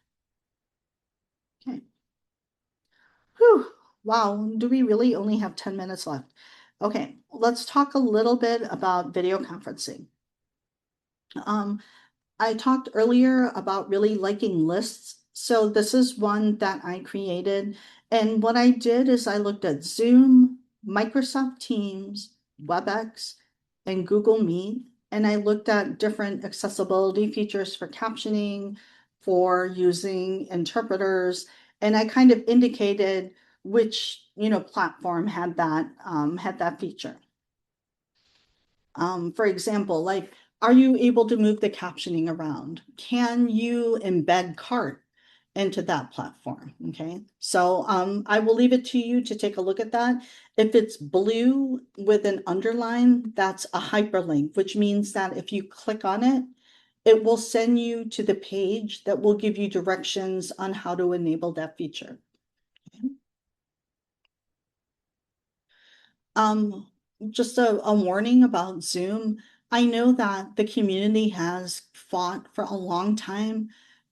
Okay. Whew, wow, do we really only have 10 minutes left? Okay, let's talk a little bit about video conferencing. Um, I talked earlier about really liking lists. So this is one that I created. And what I did is I looked at Zoom, Microsoft Teams, WebEx, and Google Meet. And I looked at different accessibility features for captioning, for using interpreters. And I kind of indicated which, platform had that feature. For example, like, are you able to move the captioning around? Can you embed cart into that platform? Okay, so I will leave it to you to take a look at that. If it's blue with an underline, that's a hyperlink, which means that if you click on it, it will send you to the page that will give you directions on how to enable that feature. Okay. Um, just a warning about Zoom. I know that the community has fought for a long time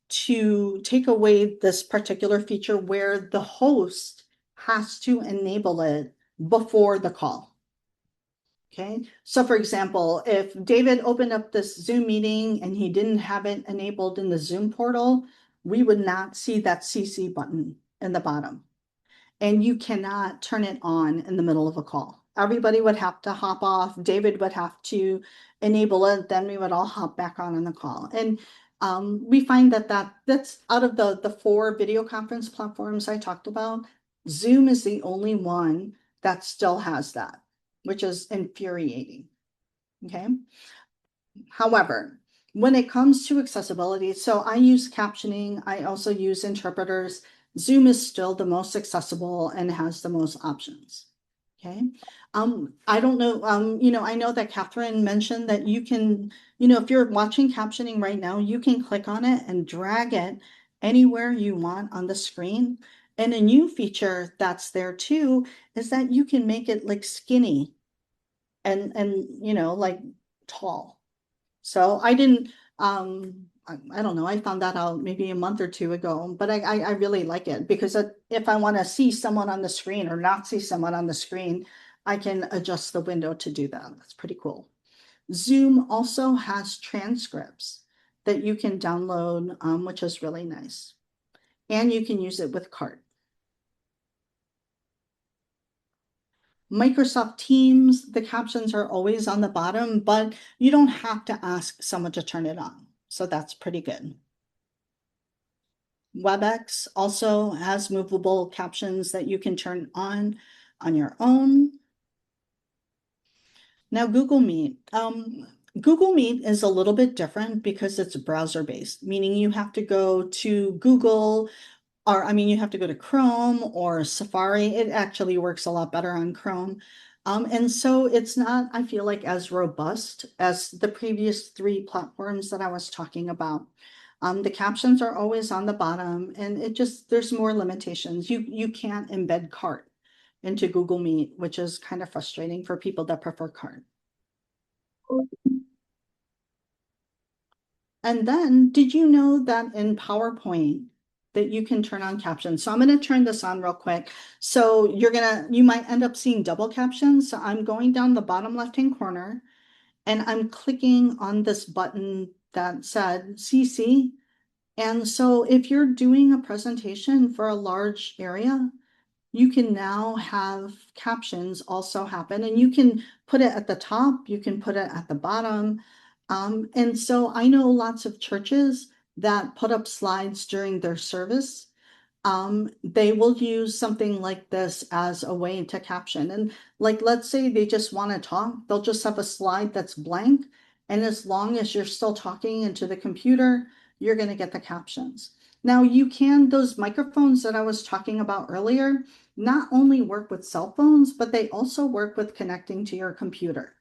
to take away this particular feature where the host has to enable it before the call. Okay, so for example, if David opened up this Zoom meeting and he didn't have it enabled in the Zoom portal, we would not see that CC button in the bottom, and you cannot turn it on in the middle of a call. Everybody would have to hop off. David would have to enable it. Then we would all hop back on the call. And we find that's out of the four video conference platforms I talked about, Zoom is the only one that still has that, which is infuriating. Okay. However, when it comes to accessibility, so I use captioning, I also use interpreters. Zoom is still the most accessible and has the most options. Okay. I don't know, I know that Catherine mentioned that you can, if you're watching captioning right now, you can click on it and drag it anywhere you want on the screen. And a new feature that's there too is that you can make it like skinny and like tall. So I didn't, I don't know, I found that out maybe a month or two ago, but I really like it because if I want to see someone on the screen or not see someone on the screen, I can adjust the window to do that. That's pretty cool. Zoom also has transcripts that you can download, which is really nice. And you can use it with cart. Microsoft Teams, the captions are always on the bottom, but you don't have to ask someone to turn it on. So that's pretty good. WebEx also has movable captions that you can turn on your own. Now, Google Meet. Google Meet is a little bit different because it's browser-based, meaning you have to go to Google, or I mean, you have to go to Chrome or Safari. It actually works a lot better on Chrome. And so it's not, I feel like, as robust as the previous three platforms that I was talking about. The captions are always on the bottom, and there's more limitations. You can't embed cart into Google Meet, which is kind of frustrating for people that prefer cart. And then, did you know that in PowerPoint that you can turn on captions? So I'm going to turn this on real quick. So you might end up seeing double captions. So I'm going down the bottom left-hand corner and I'm clicking on this button that said CC. And so if you're doing a presentation for a large area, you can now have captions also happen, and you can put it at the top, you can put it at the bottom. And so I know lots of churches that put up slides during their service. They will use something like this as a way to caption. And like, let's say they just want to talk, they'll just have a slide that's blank. And as long as you're still talking into the computer, you're going to get the captions. Now those microphones that I was talking about earlier, not only work with cell phones, but they also work with connecting to your computer.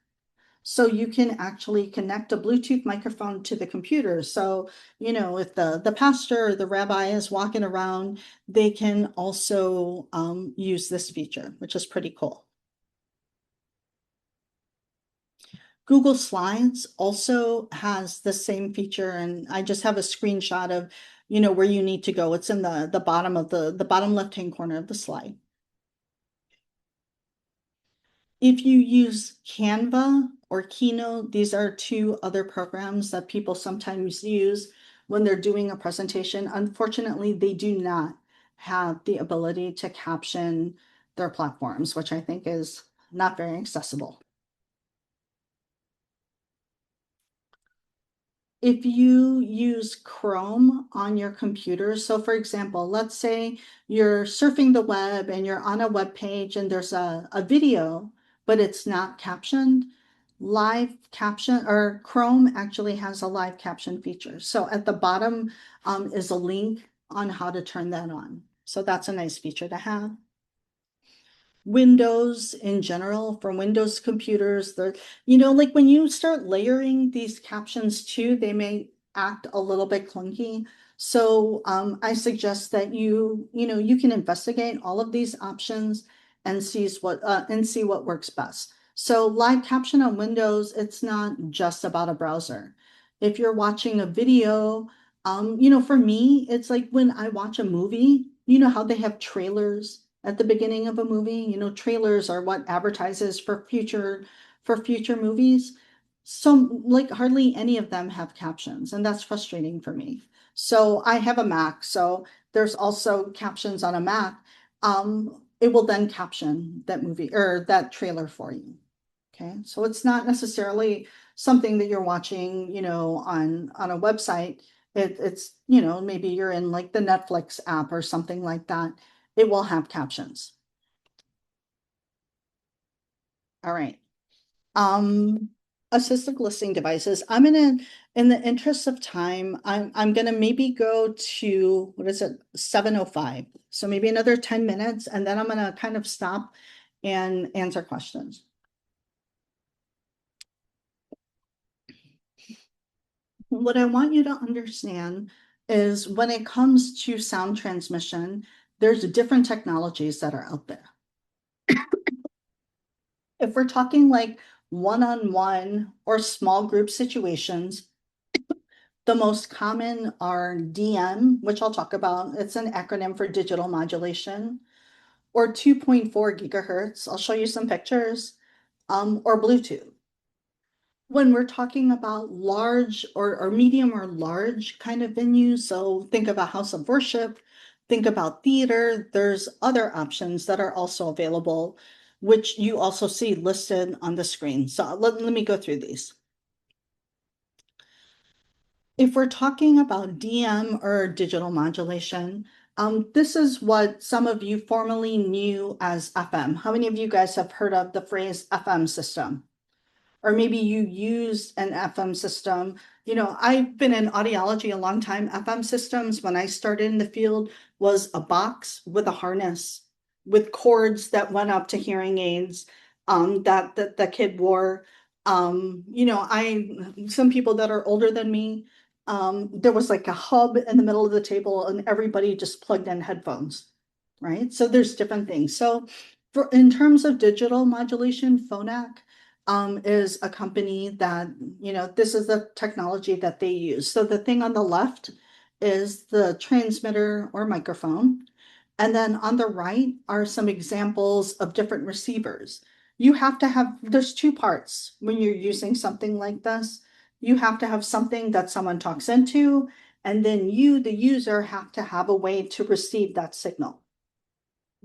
So you can actually connect a Bluetooth microphone to the computer. So, if the pastor or the rabbi is walking around, they can also use this feature, which is pretty cool. Google Slides also has the same feature, and I just have a screenshot of where you need to go. It's in the bottom of the bottom left-hand corner of the slide. If you use Canva or Keynote, these are two other programs that people sometimes use when they're doing a presentation. Unfortunately, they do not have the ability to caption their platforms, which I think is not very accessible. If you use Chrome on your computer, so for example, let's say you're surfing the web and you're on a web page and there's a video, but it's not captioned, live caption or Chrome actually has a live caption feature. So at the bottom is a link on how to turn that on. So that's a nice feature to have. Windows in general, for Windows computers, like when you start layering these captions too, they may act a little bit clunky. So I suggest that you can investigate all of these options and see what works best. So live caption on Windows, it's not just about a browser. If you're watching a video, for me, it's like when I watch a movie, you know how they have trailers at the beginning of a movie. Trailers are what advertises for future movies. So like hardly any of them have captions, and that's frustrating for me. So I have a Mac, so there's also captions on a Mac. It will then caption that movie or that trailer for you. Okay, so it's not necessarily something that you're watching, on a website. It's, maybe you're in like the Netflix app or something like that. It will have captions. All right. Um, Assistive listening devices. In the interest of time, I'm gonna maybe go to, what is it, 7:05. So maybe another 10 minutes, and then I'm gonna kind of stop and answer questions. What I want you to understand is when it comes to sound transmission, there's different technologies that are out there. If we're talking like one-on-one or small group situations, the most common are DM, which I'll talk about. It's an acronym for digital modulation, or 2.4 gigahertz. I'll show you some pictures, or Bluetooth. When we're talking about large or medium or large kind of venues, so think of a house of worship, think about theater, there's other options that are also available, which you also see listed on the screen. So let me go through these. If we're talking about DM or digital modulation, this is what some of you formerly knew as FM. How many of you guys have heard of the phrase FM system? Or maybe you used an FM system. I've been in audiology a long time. FM systems, when I started in the field, was a box with a harness with cords that went up to hearing aids that the kid wore. Some people that are older than me, there was like a hub in the middle of the table and everybody just plugged in headphones, right? So there's different things. So in terms of digital modulation, Phonak is a company that, this is the technology that they use. So the thing on the left is the transmitter or microphone. And then on the right are some examples of different receivers. There's two parts when you're using something like this. You have to have something that someone talks into, and then you, the user, have to have a way to receive that signal.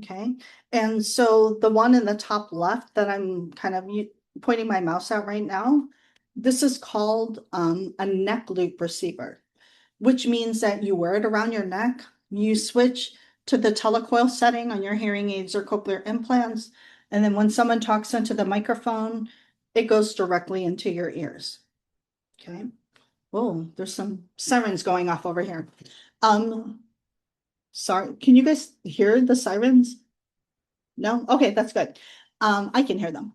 Okay, and so the one in the top left that I'm kind of pointing my mouse at right now, this is called a neck loop receiver, which means that you wear it around your neck, you switch to the telecoil setting on your hearing aids or cochlear implants, and then when someone talks into the microphone, it goes directly into your ears. Okay. Oh, there's some sirens going off over here. Sorry, can you guys hear the sirens? No? Okay, that's good. I can hear them.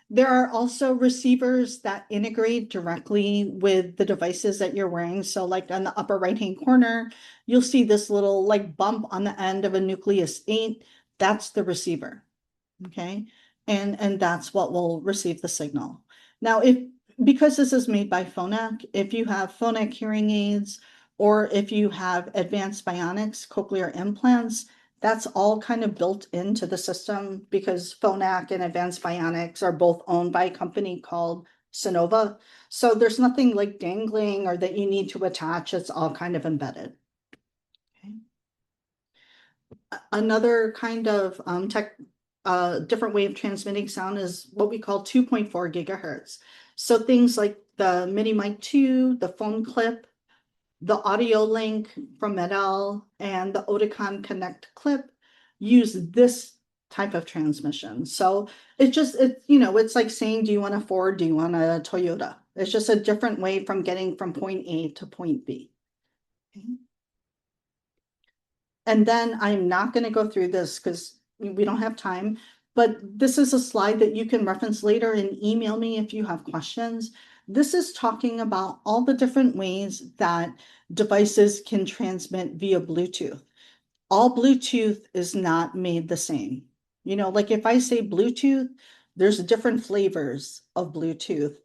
There are also receivers that integrate directly with the devices that you're wearing. So like on the upper right-hand corner, you'll see this little like bump on the end of a Nucleus 8. That's the receiver. Okay. And that's what will receive the signal. Now, because this is made by Phonak, if you have Phonak hearing aids or if you have advanced bionics, cochlear implants, that's all kind of built into the system because Phonak and Advanced Bionics are both owned by a company called Sonova. So there's nothing like dangling or that you need to attach. It's all kind of embedded. Okay. Another kind of different way of transmitting sound is what we call 2.4 gigahertz. So things like the Mini Mic 2, the phone clip, the audio link from Medel, and the Oticon Connect clip use this type of transmission. So it's like saying, do you want a Ford? Do you want a Toyota? It's just a different way from getting from point A to point B. Okay. And then I'm not going to go through this because we don't have time, but this is a slide that you can reference later and email me if you have questions. This is talking about all the different ways that devices can transmit via Bluetooth. All Bluetooth is not made the same. Like if I say Bluetooth, there's different flavors of Bluetooth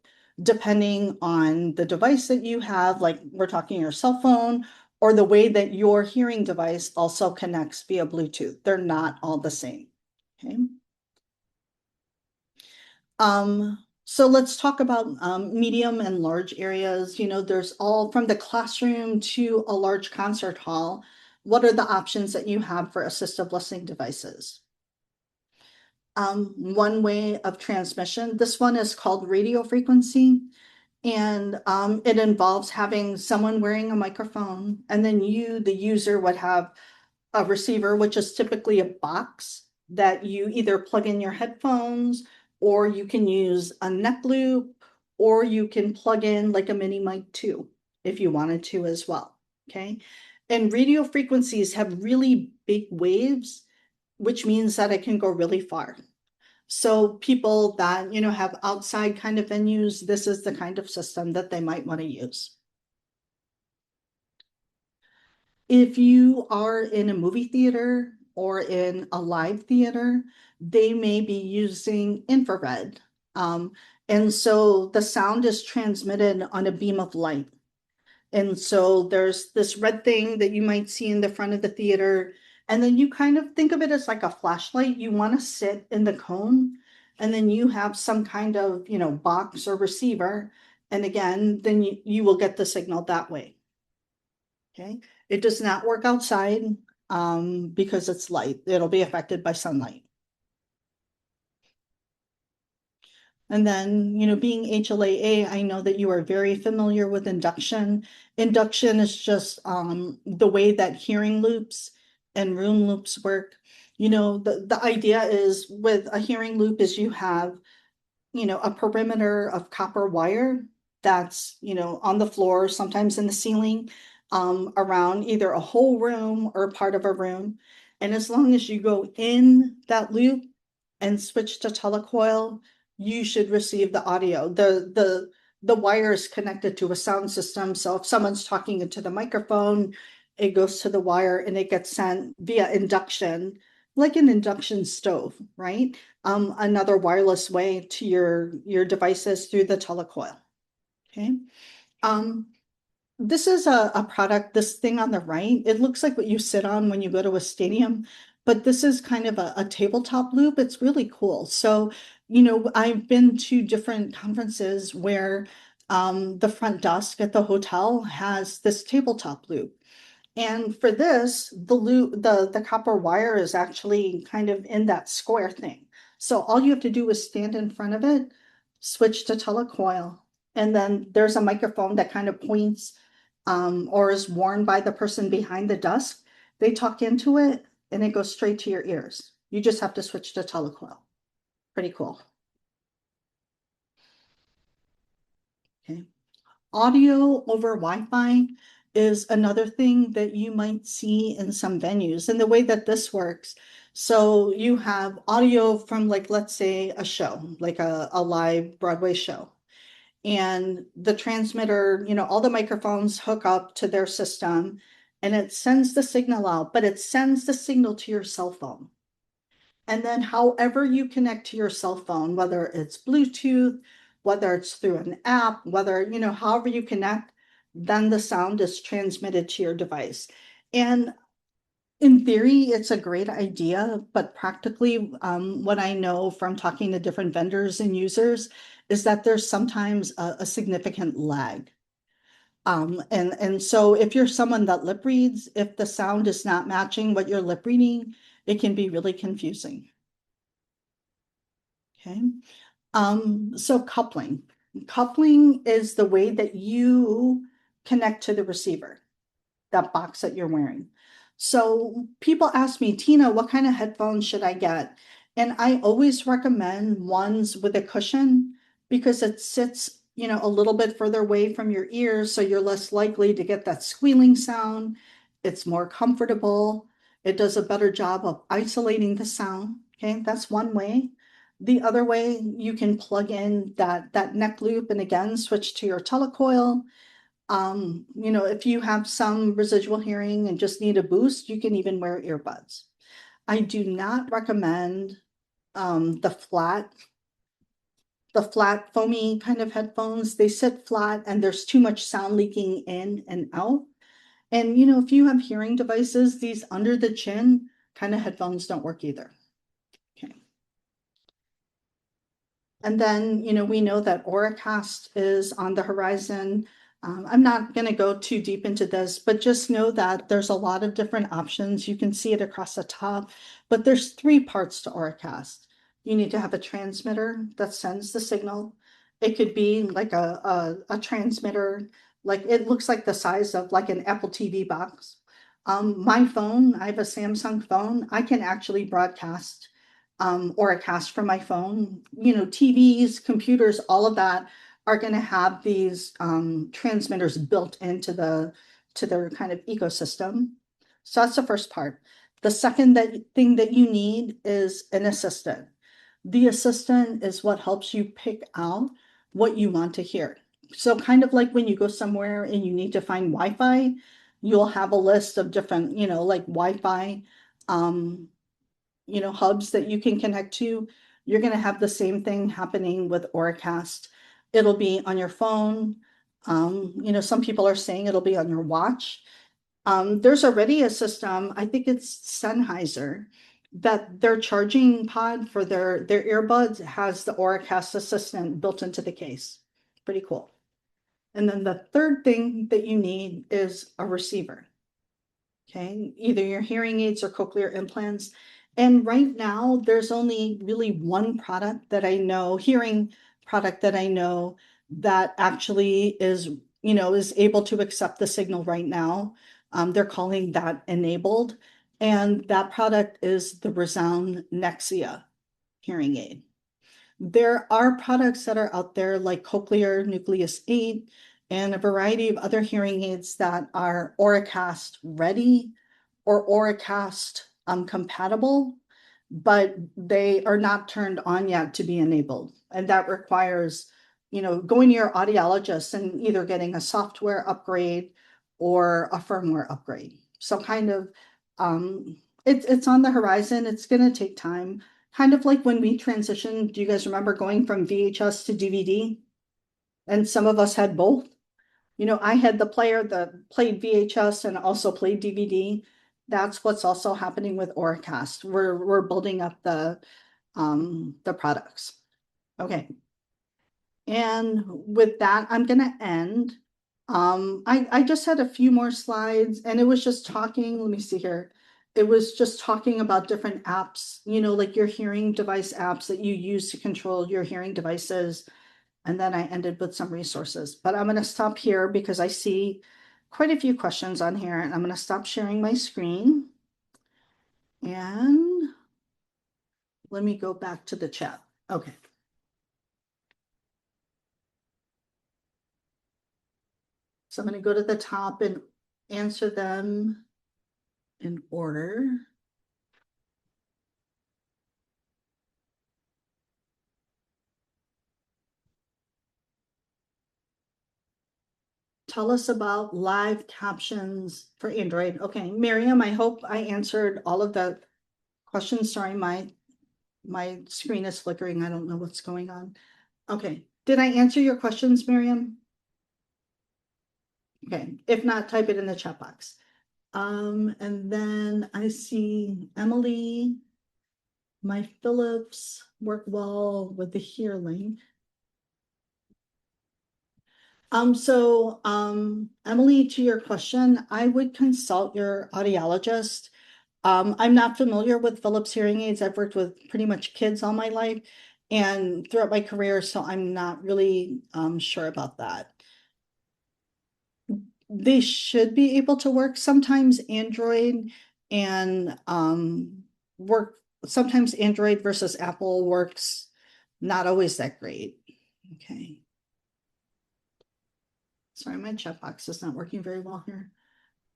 depending on the device that you have, like we're talking your cell phone, or the way that your hearing device also connects via Bluetooth. They're not all the same. Okay. So let's talk about medium and large areas. There's all from the classroom to a large concert hall. What are the options that you have for assistive listening devices? One way of transmission, this one is called radio frequency, and it involves having someone wearing a microphone, and then you, the user, would have a receiver, which is typically a box that you either plug in your headphones, or you can use a neck loop, or you can plug in like a mini mic too, if you wanted to as well. Okay. And radio frequencies have really big waves, which means that it can go really far. So people that, have outside kind of venues, this is the kind of system that they might want to use. If you are in a movie theater or in a live theater, they may be using infrared. And so the sound is transmitted on a beam of light. And so there's this red thing that you might see in the front of the theater. And then you kind of think of it as like a flashlight. You want to sit in the cone, and then you have some kind of, box or receiver. And again, then you will get the signal that way. Okay. It does not work outside because it's light. It'll be affected by sunlight. And then, being HLAA, I know that you are very familiar with induction. Induction is just the way that hearing loops and room loops work. The idea is with a hearing loop is you have, a perimeter of copper wire that's, on the floor, sometimes in the ceiling, around either a whole room or part of a room. And as long as you go in that loop and switch to telecoil, you should receive the audio. The wire is connected to a sound system. So if someone's talking into the microphone, it goes to the wire and it gets sent via induction, like an induction stove, right? Another wireless way to your devices through the telecoil. Okay. This is a product, this thing on the right, it looks like what you sit on when you go to a stadium, but this is kind of a tabletop loop. It's really cool. So, I've been to different conferences where the front desk at the hotel has this tabletop loop. And for this, the loop, the copper wire is actually kind of in that square thing. So all you have to do is stand in front of it, switch to telecoil, and then there's a microphone that kind of points or is worn by the person behind the desk. They talk into it and it goes straight to your ears. You just have to switch to telecoil. Pretty cool. Okay. Audio over Wi-Fi is another thing that you might see in some venues. And the way that this works, so you have audio from, like, let's say a show, like a live Broadway show. And the transmitter, all the microphones hook up to their system and it sends the signal out, but it sends the signal to your cell phone. And then however you connect to your cell phone, whether it's Bluetooth, whether it's through an app, whether, however you connect, then the sound is transmitted to your device. And in theory, it's a great idea, but practically, what I know from talking to different vendors and users is that there's sometimes a significant lag. And so if you're someone that lip reads, if the sound is not matching what you're lip reading, it can be really confusing. Okay. So coupling. Coupling is the way that you connect to the receiver, that box that you're wearing. So people ask me, Tina, what kind of headphones should I get? And I always recommend ones with a cushion because it sits, a little bit further away from your ears, so you're less likely to get that squealing sound. It's more comfortable. It does a better job of isolating the sound. Okay, that's one way. The other way, you can plug in that neck loop and again switch to your telecoil. If you have some residual hearing and just need a boost, you can even wear earbuds. I do not recommend the flat foamy kind of headphones. They sit flat and there's too much sound leaking in and out. And if you have hearing devices, these under the chin kind of headphones don't work either. Okay. And then, we know that Auracast is on the horizon. I'm not going to go too deep into this, but just know that there's a lot of different options. You can see it across the top, but there's three parts to Auracast. You need to have a transmitter that sends the signal. It could be like a transmitter, like it looks like the size of like an Apple TV box. My phone, I have a Samsung phone. I can actually broadcast or a cast from my phone. TVs, computers, all of that are going to have these transmitters built into their kind of ecosystem. So that's the first part. The second thing that you need is an assistant. The assistant is what helps you pick out what you want to hear. So kind of like when you go somewhere and you need to find Wi-Fi, you'll have a list of different, like Wi-Fi um, hubs that you can connect to. You're going to have the same thing happening with Auracast. It'll be on your phone. Some people are saying it'll be on your watch. There's already a system, I think it's Sennheiser, that their charging pod for their earbuds has the Auracast assistant built into the case. Pretty cool. And then the third thing that you need is a receiver. Okay, either your hearing aids or cochlear implants. And right now, there's only really one product that I know, hearing product that I know that actually is able to accept the signal right now. They're calling that enabled. And that product is the Resound Nexia hearing aid. There are products that are out there like Cochlear Nucleus 8 and a variety of other hearing aids that are Auracast ready or Auracast compatible, but they are not turned on yet to be enabled. And that requires, going to your audiologist and either getting a software upgrade or a firmware upgrade. So kind of it's on the horizon. It's going to take time. Kind of like when we transitioned, do you guys remember going from VHS to DVD? And some of us had both. I had the player that played VHS and also played DVD. That's what's also happening with Auracast. We're building up the products. Okay. And with that, I'm gonna end. I just had a few more slides and it was just talking, let me see here. It was just talking about different apps, like your hearing device apps that you use to control your hearing devices. And then I ended with some resources, but I'm going to stop here because I see quite a few questions on here and I'm going to stop sharing my screen. And let me go back to the chat. Okay. So I'm going to go to the top and answer them in order. Tell us about live captions for Android. Okay, Miriam, I hope I answered all of the questions. Sorry, my screen is flickering. I don't know what's going on. Okay, did I answer your questions, Miriam? Okay, if not, type it in the chat box. And then I see Emily, my Philips work well with the hearing. Emily, to your question, I would consult your audiologist. I'm not familiar with Philips hearing aids. I've worked with pretty much kids all my life and throughout my career, so I'm not really sure about that. They should be able to work. Sometimes Android and work, sometimes Android versus Apple works not always that great. Okay. Sorry, my chat box is not working very well here.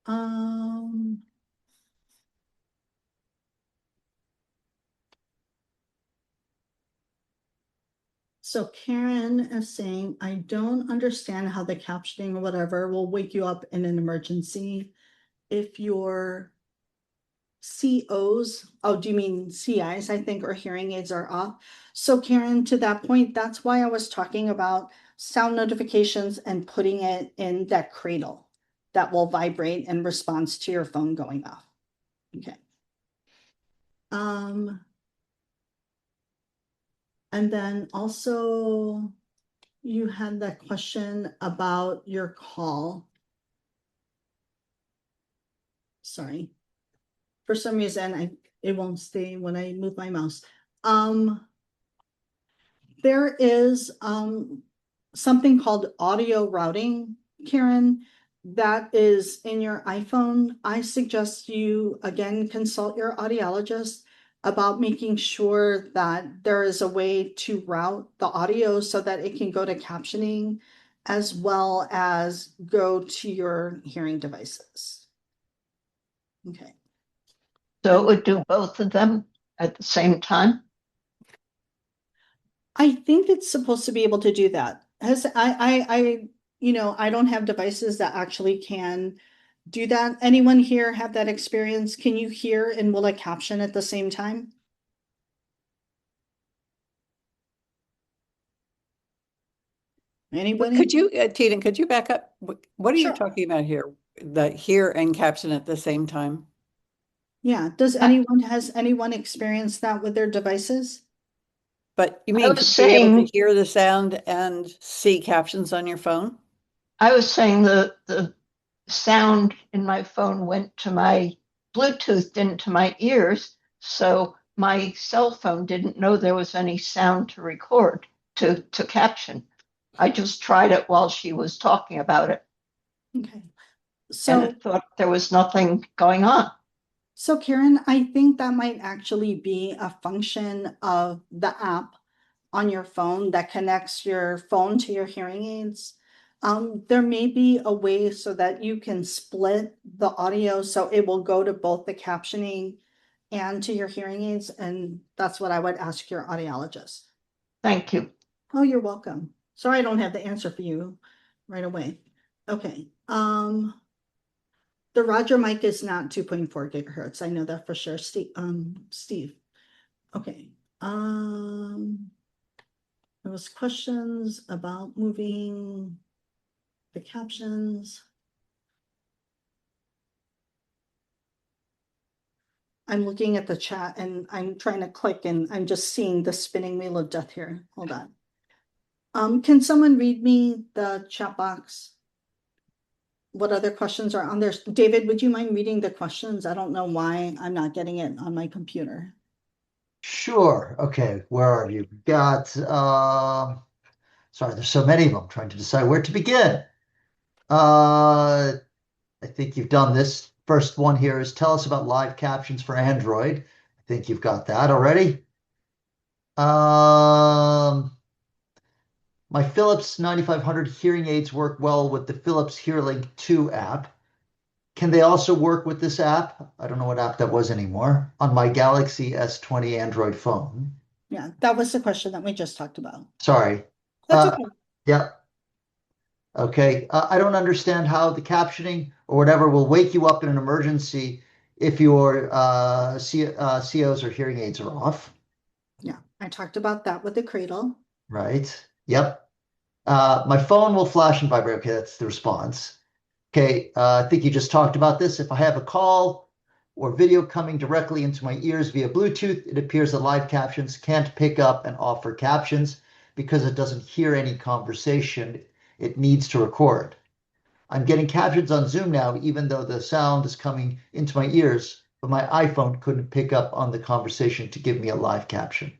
Um, so Karen is saying, I don't understand how the captioning or whatever will wake you up in an emergency if your COs, oh, do you mean CIs, I think, or hearing aids are off? So Karen, to that point, that's why I was talking about sound notifications and putting it in that cradle that will vibrate in response to your phone going off. Okay. And then also you had that question about your call. Sorry. For some reason, it won't stay when I move my mouse. There is something called audio routing, Karen, that is in your iPhone. I suggest you again consult your audiologist about making sure that there is a way to route the audio so that it can go to captioning as well as go to your hearing devices. Okay. So it would do both of them at the same time? I think it's supposed to be able to do that. I don't have devices that actually can do that. Anyone here have that experience? Can you hear and will it caption at the same time? Anybody? Could you, Tita, could you back up? What are you Sure. talking about here? The hear and caption at the same time? Yeah. Has anyone experienced that with their devices? But you I mean to was be able to saying, hear the sound and see captions on your phone? I was saying the sound in my phone went to my Bluetooth into my ears, so my cell phone didn't know there was any sound to record to caption. I just tried it while she was talking about it, Okay. and So it thought there was nothing going on. So Karen, I think that might actually be a function of the app on your phone that connects your phone to your hearing aids. There may be a way so that you can split the audio so it will go to both the captioning and to your hearing aids, and that's what I would ask your audiologist. Thank you. Oh, you're welcome. Sorry, I don't have the answer for you right away. Okay. The Roger mic is not 2.4 gigahertz. I know that for sure. Steve. Okay. There was questions about moving the captions. I'm looking at the chat and I'm trying to click and I'm just seeing the spinning wheel of death here. Hold on. Can someone read me the chat box? What other questions are on there? David, would you mind reading the questions? I don't know why I'm not getting it on my computer. Sure. Okay. Where are you? Got, sorry, there's so many of them. Trying to decide where to begin. I think you've done this. First one here is tell us about live captions for Android. I think you've got that already. My Philips 9500 hearing aids work well with the Philips HearLink 2 app. Can they also work with this app? I don't know what app that was anymore. On my Galaxy S20 Android phone. Yeah, that was the question that we just talked about. Sorry. That's okay. Yeah. Okay. I don't understand how the captioning or whatever will wake you up in an emergency if your COs or hearing aids are off. Yeah, I talked about that with the cradle. Right. Yep. My phone will flash and vibrate. Okay, that's the response. Okay, I think you just talked about this. If I have a call or video coming directly into my ears via Bluetooth, it appears that live captions can't pick up and offer captions because it doesn't hear any conversation it needs to record. I'm getting captions on Zoom now, even though the sound is coming into my ears, but my iPhone couldn't pick up on the conversation to give me a live caption.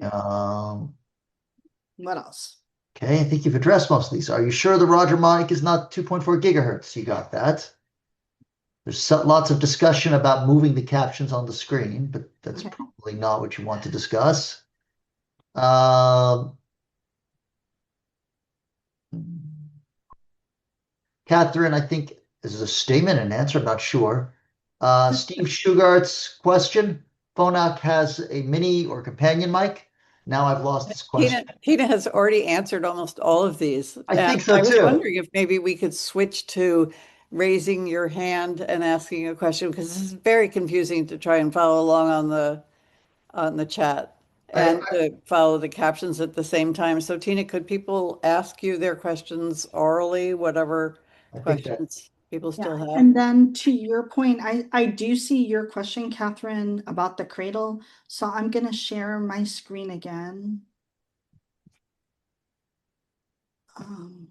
Um, What else? okay, I think you've addressed most of these. Are you sure the Roger mic is not 2.4 gigahertz? You got that. There's lots of discussion about moving the captions on the screen, but that's Okay. probably not what you want to discuss. Um, Catherine, I think this is a statement and answer, I'm not sure. Steve Shugart's question, Phonak has a mini or companion mic. Now I've lost this question. Tina has already answered almost all of these. I think And so I was too. wondering if maybe we could switch to raising your hand and asking a question, because this is very confusing to try and follow along on the chat I, and to follow the captions at the same time. So Tina, could people ask you their questions orally, whatever I think that questions people Yeah, still have? and then to your point, I do see your question, Catherine, about the cradle. So I'm gonna share my screen again. Um,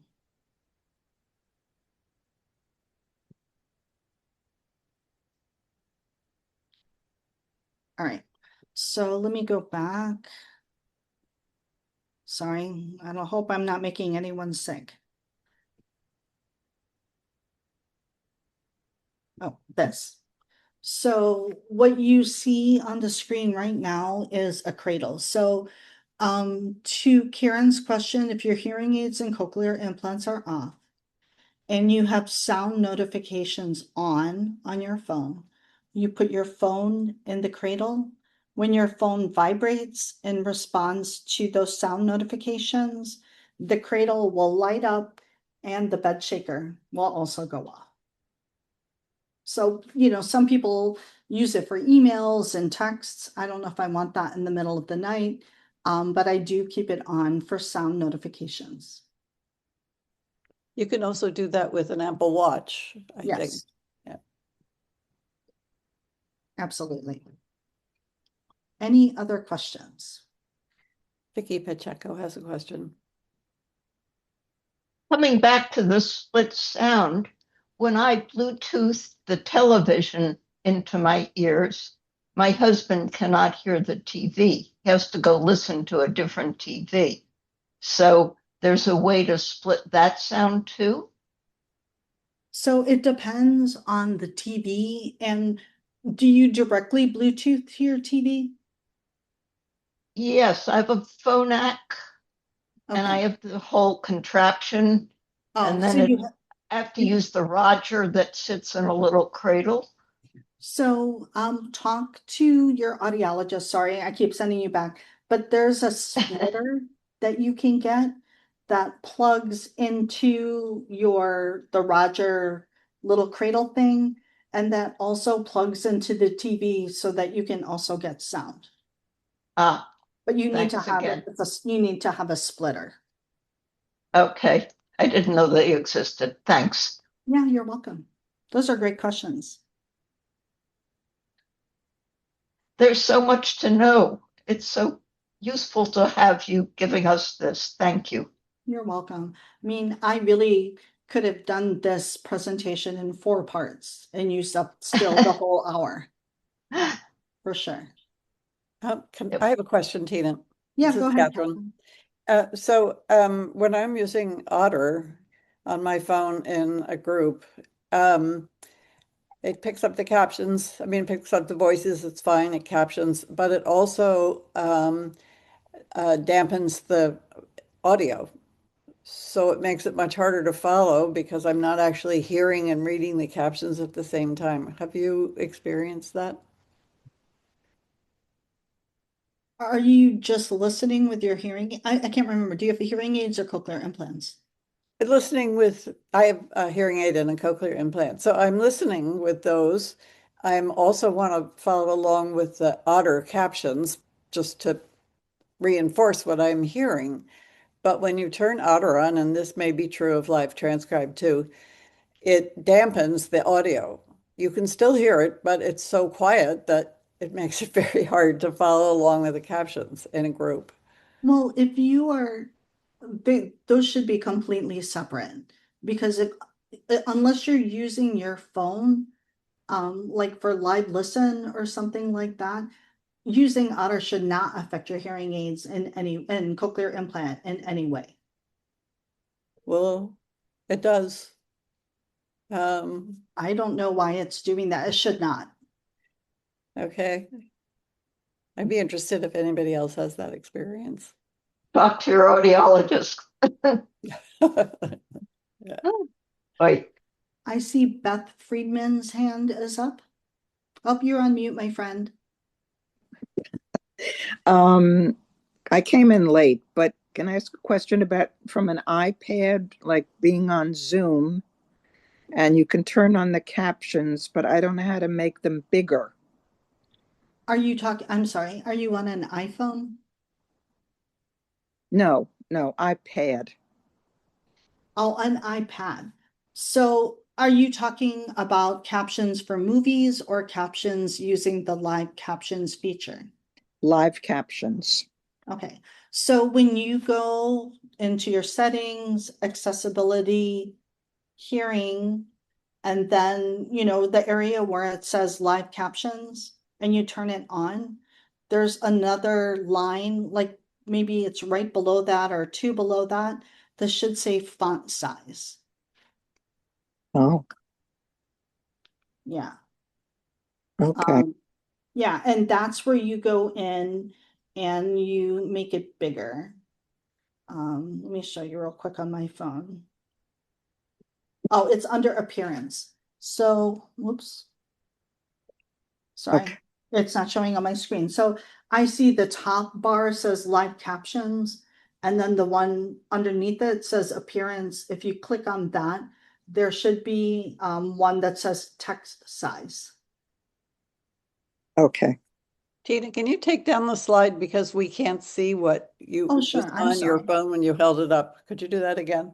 all right, so let me go back. Sorry, I don't hope I'm not making anyone sick. Oh, this. So what you see on the screen right now is a cradle. So to Karen's question, if your hearing aids and cochlear implants are off and you have sound notifications on your phone, you put your phone in the cradle. When your phone vibrates and responds to those sound notifications, the cradle will light up and the bed shaker will also go off. So, some people use it for emails and texts. I don't know if I want that in the middle of the night, but I do keep it on for sound notifications. You can also do that with an Apple Watch, I think. Yes, Yeah. absolutely. Any other questions? Vicky Pacheco has a question. Coming back to the split sound, when I Bluetooth the television into my ears, my husband cannot hear the TV. He has to go listen to a different TV. So there's a way to split that sound too. So it depends on the TV. And do you directly Bluetooth to your TV? Yes, I have a phonak and I Okay. have the whole contraption, Oh, and so then I have to use the Roger that sits in a little cradle. So, talk to your audiologist. Sorry, I keep sending you back, but there's a splitter that you can get that plugs into the Roger little cradle thing, and that also plugs into the TV so that you can also get sound. Ah, But you need to thanks have again. you need to have a splitter. Okay, I didn't know they existed. Thanks. Yeah, you're welcome. Those are great questions. There's so much to know. It's so useful to have you giving us this. Thank you. You're welcome. I mean, I really could have done this presentation in 4 parts and used up still the whole hour, for sure. I have a question, Tina. Yeah, This go is ahead, Catherine. Catherine. When I'm using Otter on my phone in a group, um, it picks up the captions. I mean, it picks up the voices. It's fine. It captions, but it also dampens the audio. So it makes it much harder to follow because I'm not actually hearing and reading the captions at the same time. Have you experienced that? Are you just listening with your hearing? I can't remember. Do you have hearing aids or cochlear implants? I have a hearing aid and a cochlear implant. So I'm listening with those. I'm also want to follow along with the Otter captions just to reinforce what I'm hearing. but when you turn Otter on, and this may be true of live transcribe too, it dampens the audio. You can still hear it, but it's so quiet that it makes it very hard to follow along with the captions in a group. Well, if you are, those should be completely separate because if unless you're using your phone, like for live listen or something like that, using Otter should not affect your hearing aids in cochlear implant in any way. Well, it does. Um, I don't know why it's doing that. It should not. okay. I'd be interested if anybody else has that experience. Talk to your audiologist. Yeah. Wait, I see Beth Friedman's hand is up. Oh, you're on mute, my friend. Um, I came in late, but can I ask a question about from an iPad, like being on Zoom, and you can turn on the captions, but I don't know how to make them bigger. Are you talking? I'm sorry. Are you on an iPhone? No, no, iPad. Oh, an iPad. So are you talking about captions for movies or captions using the live captions feature? Live captions. Okay. So when you go into your settings, accessibility, hearing, and then, the area where it says live captions and you turn it on, there's another line, like maybe it's right below that or two below that, that should say font size. Oh, Yeah. okay. Yeah, and that's where you go in and you make it bigger. Let me show you real quick on my phone. Oh, it's under appearance. So, whoops. Okay. Sorry, it's not showing on my screen. So I see the top bar says live captions, and then the one underneath it says appearance. If you click on that, there should be one that says text size. Okay. Tina, can you take down the slide because we can't see what Oh, was sure. I'm on your sorry. phone when you held it up? Could you do that again?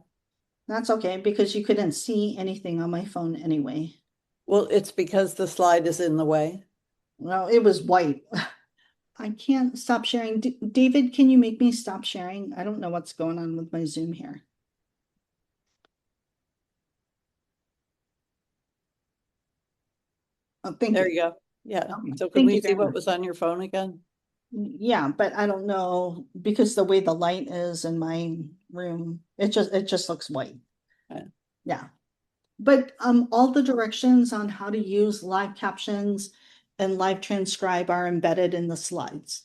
That's okay because you couldn't see anything on my phone anyway. Well, it's because the slide is in the way. Well, it was white. I can't stop sharing. David, can you make me stop sharing? I don't know what's going on with my Zoom here. Oh, thank There you. you go. Yeah. Okay. So could Thank we you see very what much. was on your phone again? Yeah, but I don't know because the way the light is in my room, it just looks white. Yeah. Yeah. But all the directions on how to use live captions and live transcribe are embedded in the slides.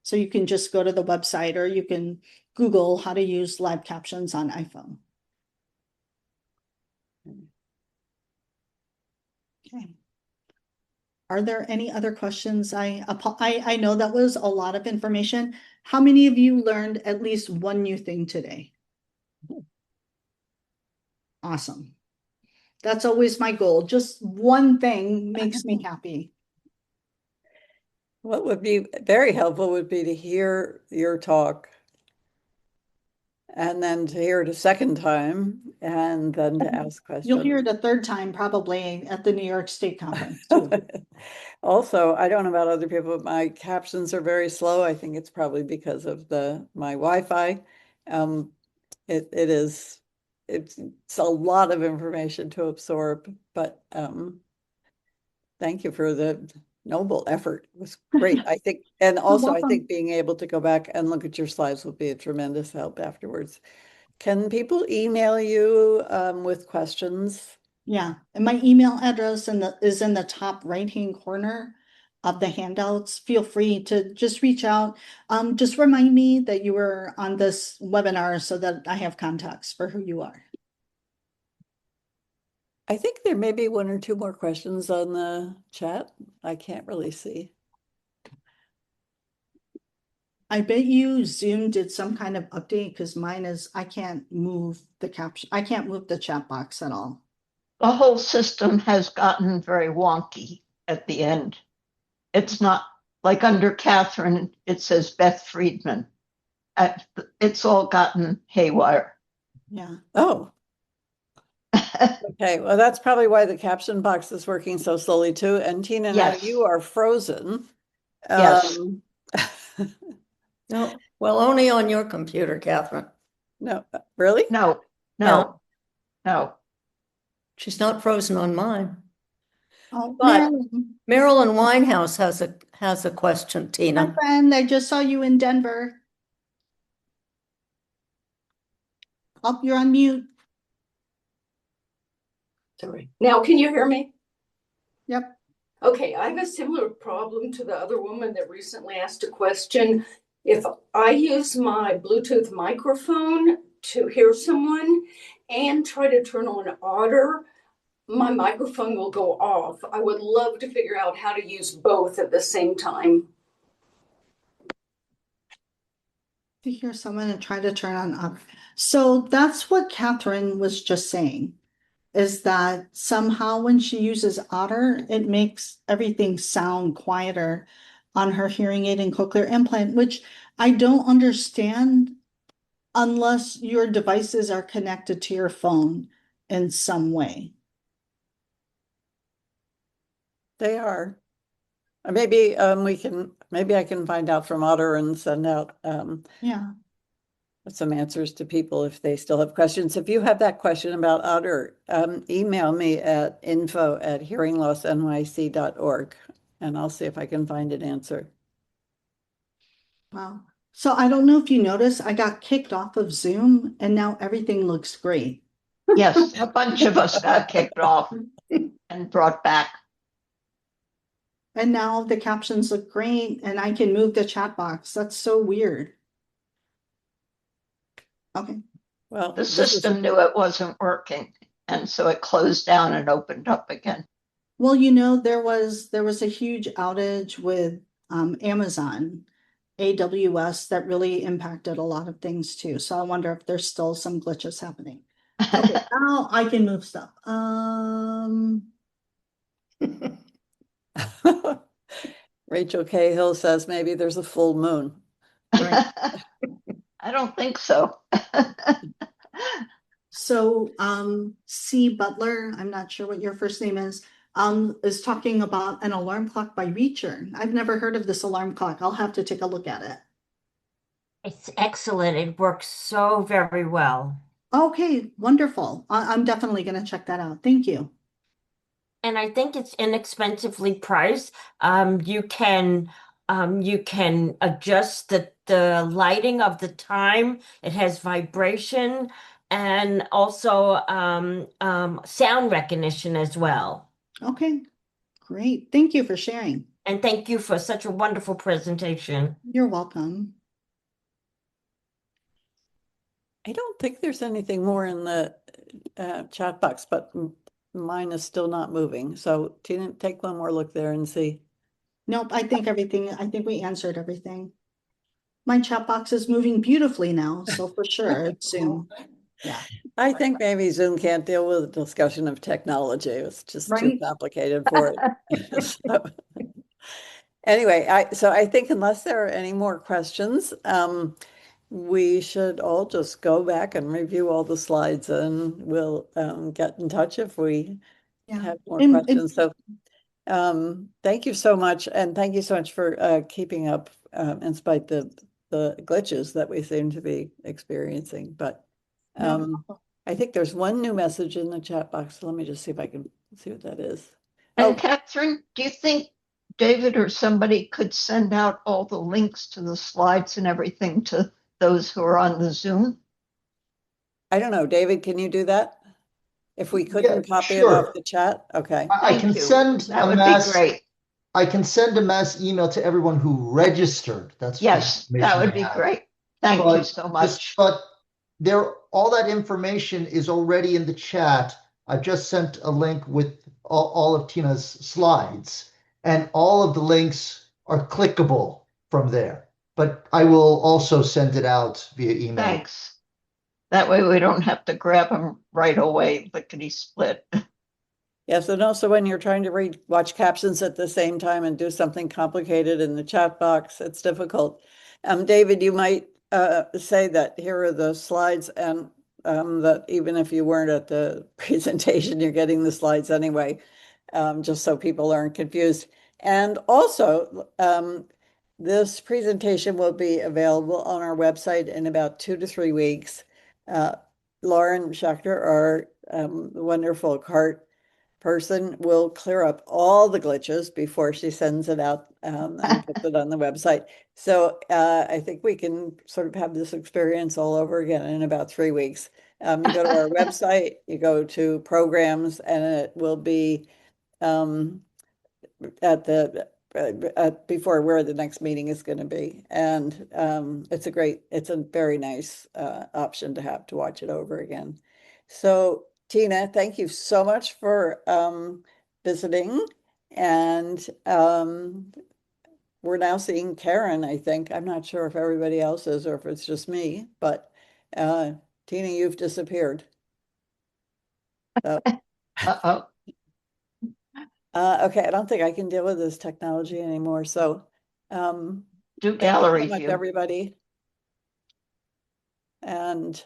So you can just go to the website or you can Google how to use live captions on iPhone. Okay. Are there any other questions? I know that was a lot of information. How many of you learned at least one new thing today? Awesome. That's always my goal. Just one thing makes me happy. What would be very helpful would be to hear your talk and then to hear it a second time and then to ask You'll hear questions. it a third time probably at the New York State Conference too. Also, I don't know about other people, but my captions are very slow. I think it's probably because of my Wi-Fi. Um, it's a lot of information to absorb, but thank you for the noble effort. It was great. I think, and You're also I welcome. think being able to go back and look at your slides will be a tremendous help afterwards. Can people email you with questions? Yeah, and my email address is in the top right-hand corner of the handouts. Feel free to just reach out. Just remind me that you were on this webinar so that I have contacts for who you are. I think there may be one or two more questions on the chat. I can't really see. I bet you Zoom did some kind of update because mine is, I can't move the caption. I can't move the chat box at all. the whole system has gotten very wonky at the end. It's not like under Catherine, it says Beth Friedman. It's all gotten haywire. Yeah. Oh, okay. Well, that's probably why the caption box is working so slowly too. And Tina, now Yes. you are frozen. Yes. No, well, only on your computer, Catherine. No, really? No, Yeah. no. She's not frozen on mine. Oh, But Marilyn, Marilyn Winehouse has a question, my Tina. friend, I just saw you in Denver. Oh, you're on mute. Sorry. Now, can you hear me? Yep. Okay, I have a similar problem to the other woman that recently asked a question. If I use my Bluetooth microphone to hear someone and try to turn on Otter, my microphone will go off. I would love to figure out how to use both at the same time. To hear someone and try to turn on Otter. So that's what Catherine was just saying, is that somehow when she uses Otter, it makes everything sound quieter on her hearing aid and cochlear implant, which I don't understand unless your devices are connected to your phone in some way. They are. Maybe maybe I can find out from Otter and send out Yeah. some answers to people if they still have questions. If you have that question about Otter, email me at info@hearinglossnyc.org and I'll see if I can find an answer. Wow. So I don't know if you noticed, I got kicked off of Zoom and now everything looks great. Yes, a bunch of us got kicked off and brought back. And now the captions look great and I can move the chat box. That's so weird. Okay. Well, The system knew it wasn't working, and so it closed down and opened up again. Well, you know, there was a huge outage with Amazon AWS that really impacted a lot of things too. So I wonder if there's still some glitches happening. Okay, now I can move stuff. Rachel Cahill says maybe there's a full moon. Right. I don't think so. So C Butler, I'm not sure what your first name is talking about an alarm clock by Reacher. I've never heard of this alarm clock. I'll have to take a look at it. It's excellent. It works so very well. Okay, wonderful. I'm definitely going to check that out. Thank you. And I think it's inexpensively priced. You can adjust the lighting of the time. It has vibration and also sound recognition as well. Okay, great. Thank you for sharing. And thank you for such a wonderful presentation. You're welcome. I don't think there's anything more in the chat box, but mine is still not moving. So Tina, take one more look there and see. Nope, I think we answered everything. My chat box is moving beautifully now, so for sure, it's Zoom. Yeah. I think maybe Zoom can't deal with the discussion of technology. It's just too Right. complicated for it. So, anyway, I think unless there are any more questions, we should all just go back and review all the slides and we'll get in touch if we Yeah. have more questions. So thank you so much. And thank you so much for keeping up in spite the glitches that we seem to be experiencing. But I think there's one new message in the chat box. Let me just see if I can see what that is. And Catherine, do you think David or somebody could send out all the links to the slides and everything to those who are on the Zoom? I don't know. David, can you do that? If we couldn't copy it sure. off the chat? Okay. I can send That a would mass. be great. I can send a mass email to everyone who registered. That's Yes, the that would information be I have. great. Thank you But so much. But all that information is already in the chat. I've just sent a link with all of Tina's slides, and all of the links are clickable from there. But I will also send it out via email. Thanks. That way we don't have to grab them right away, lickety split. Yes, and also when you're trying to watch captions at the same time and do something complicated in the chat box, it's difficult. David, you might say that here are the slides, and that even if you weren't at the presentation, you're getting the slides anyway, just so people aren't confused. And also, this presentation will be available on our website in about 2 to 3 weeks. Lauren Schechter, our wonderful CART person, will clear up all the glitches before she sends it out and puts it on the website. So I think we can sort of have this experience all over again in about 3 weeks. You go to our website, you go to programs, and it will be at the before where the next meeting is going to be. And it's a very nice option to have to watch it over again. So Tina, thank you so much for visiting. And we're now seeing Karen, I think. I'm not sure if everybody else is or if it's just me, but Tina, you've disappeared. So. Uh-oh. Okay, I don't think I can deal with this technology anymore. So Do thank you gallery so much, view. everybody. And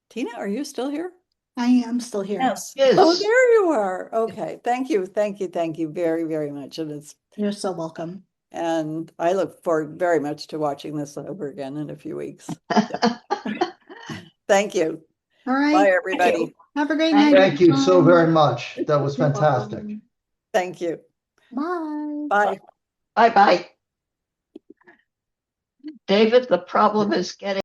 Tina, are you still here? I am still here. Yes. Oh, Yes. there you are. Okay. Thank you. Thank you very, very much. You're so welcome. And I look forward very much to watching this over again in a few weeks. Thank you. All right. Bye, everybody. Have a great Thank night. Thank you so everyone. very much. That was You're fantastic. welcome. Thank you. Bye. Bye. Bye-bye. David, the problem is getting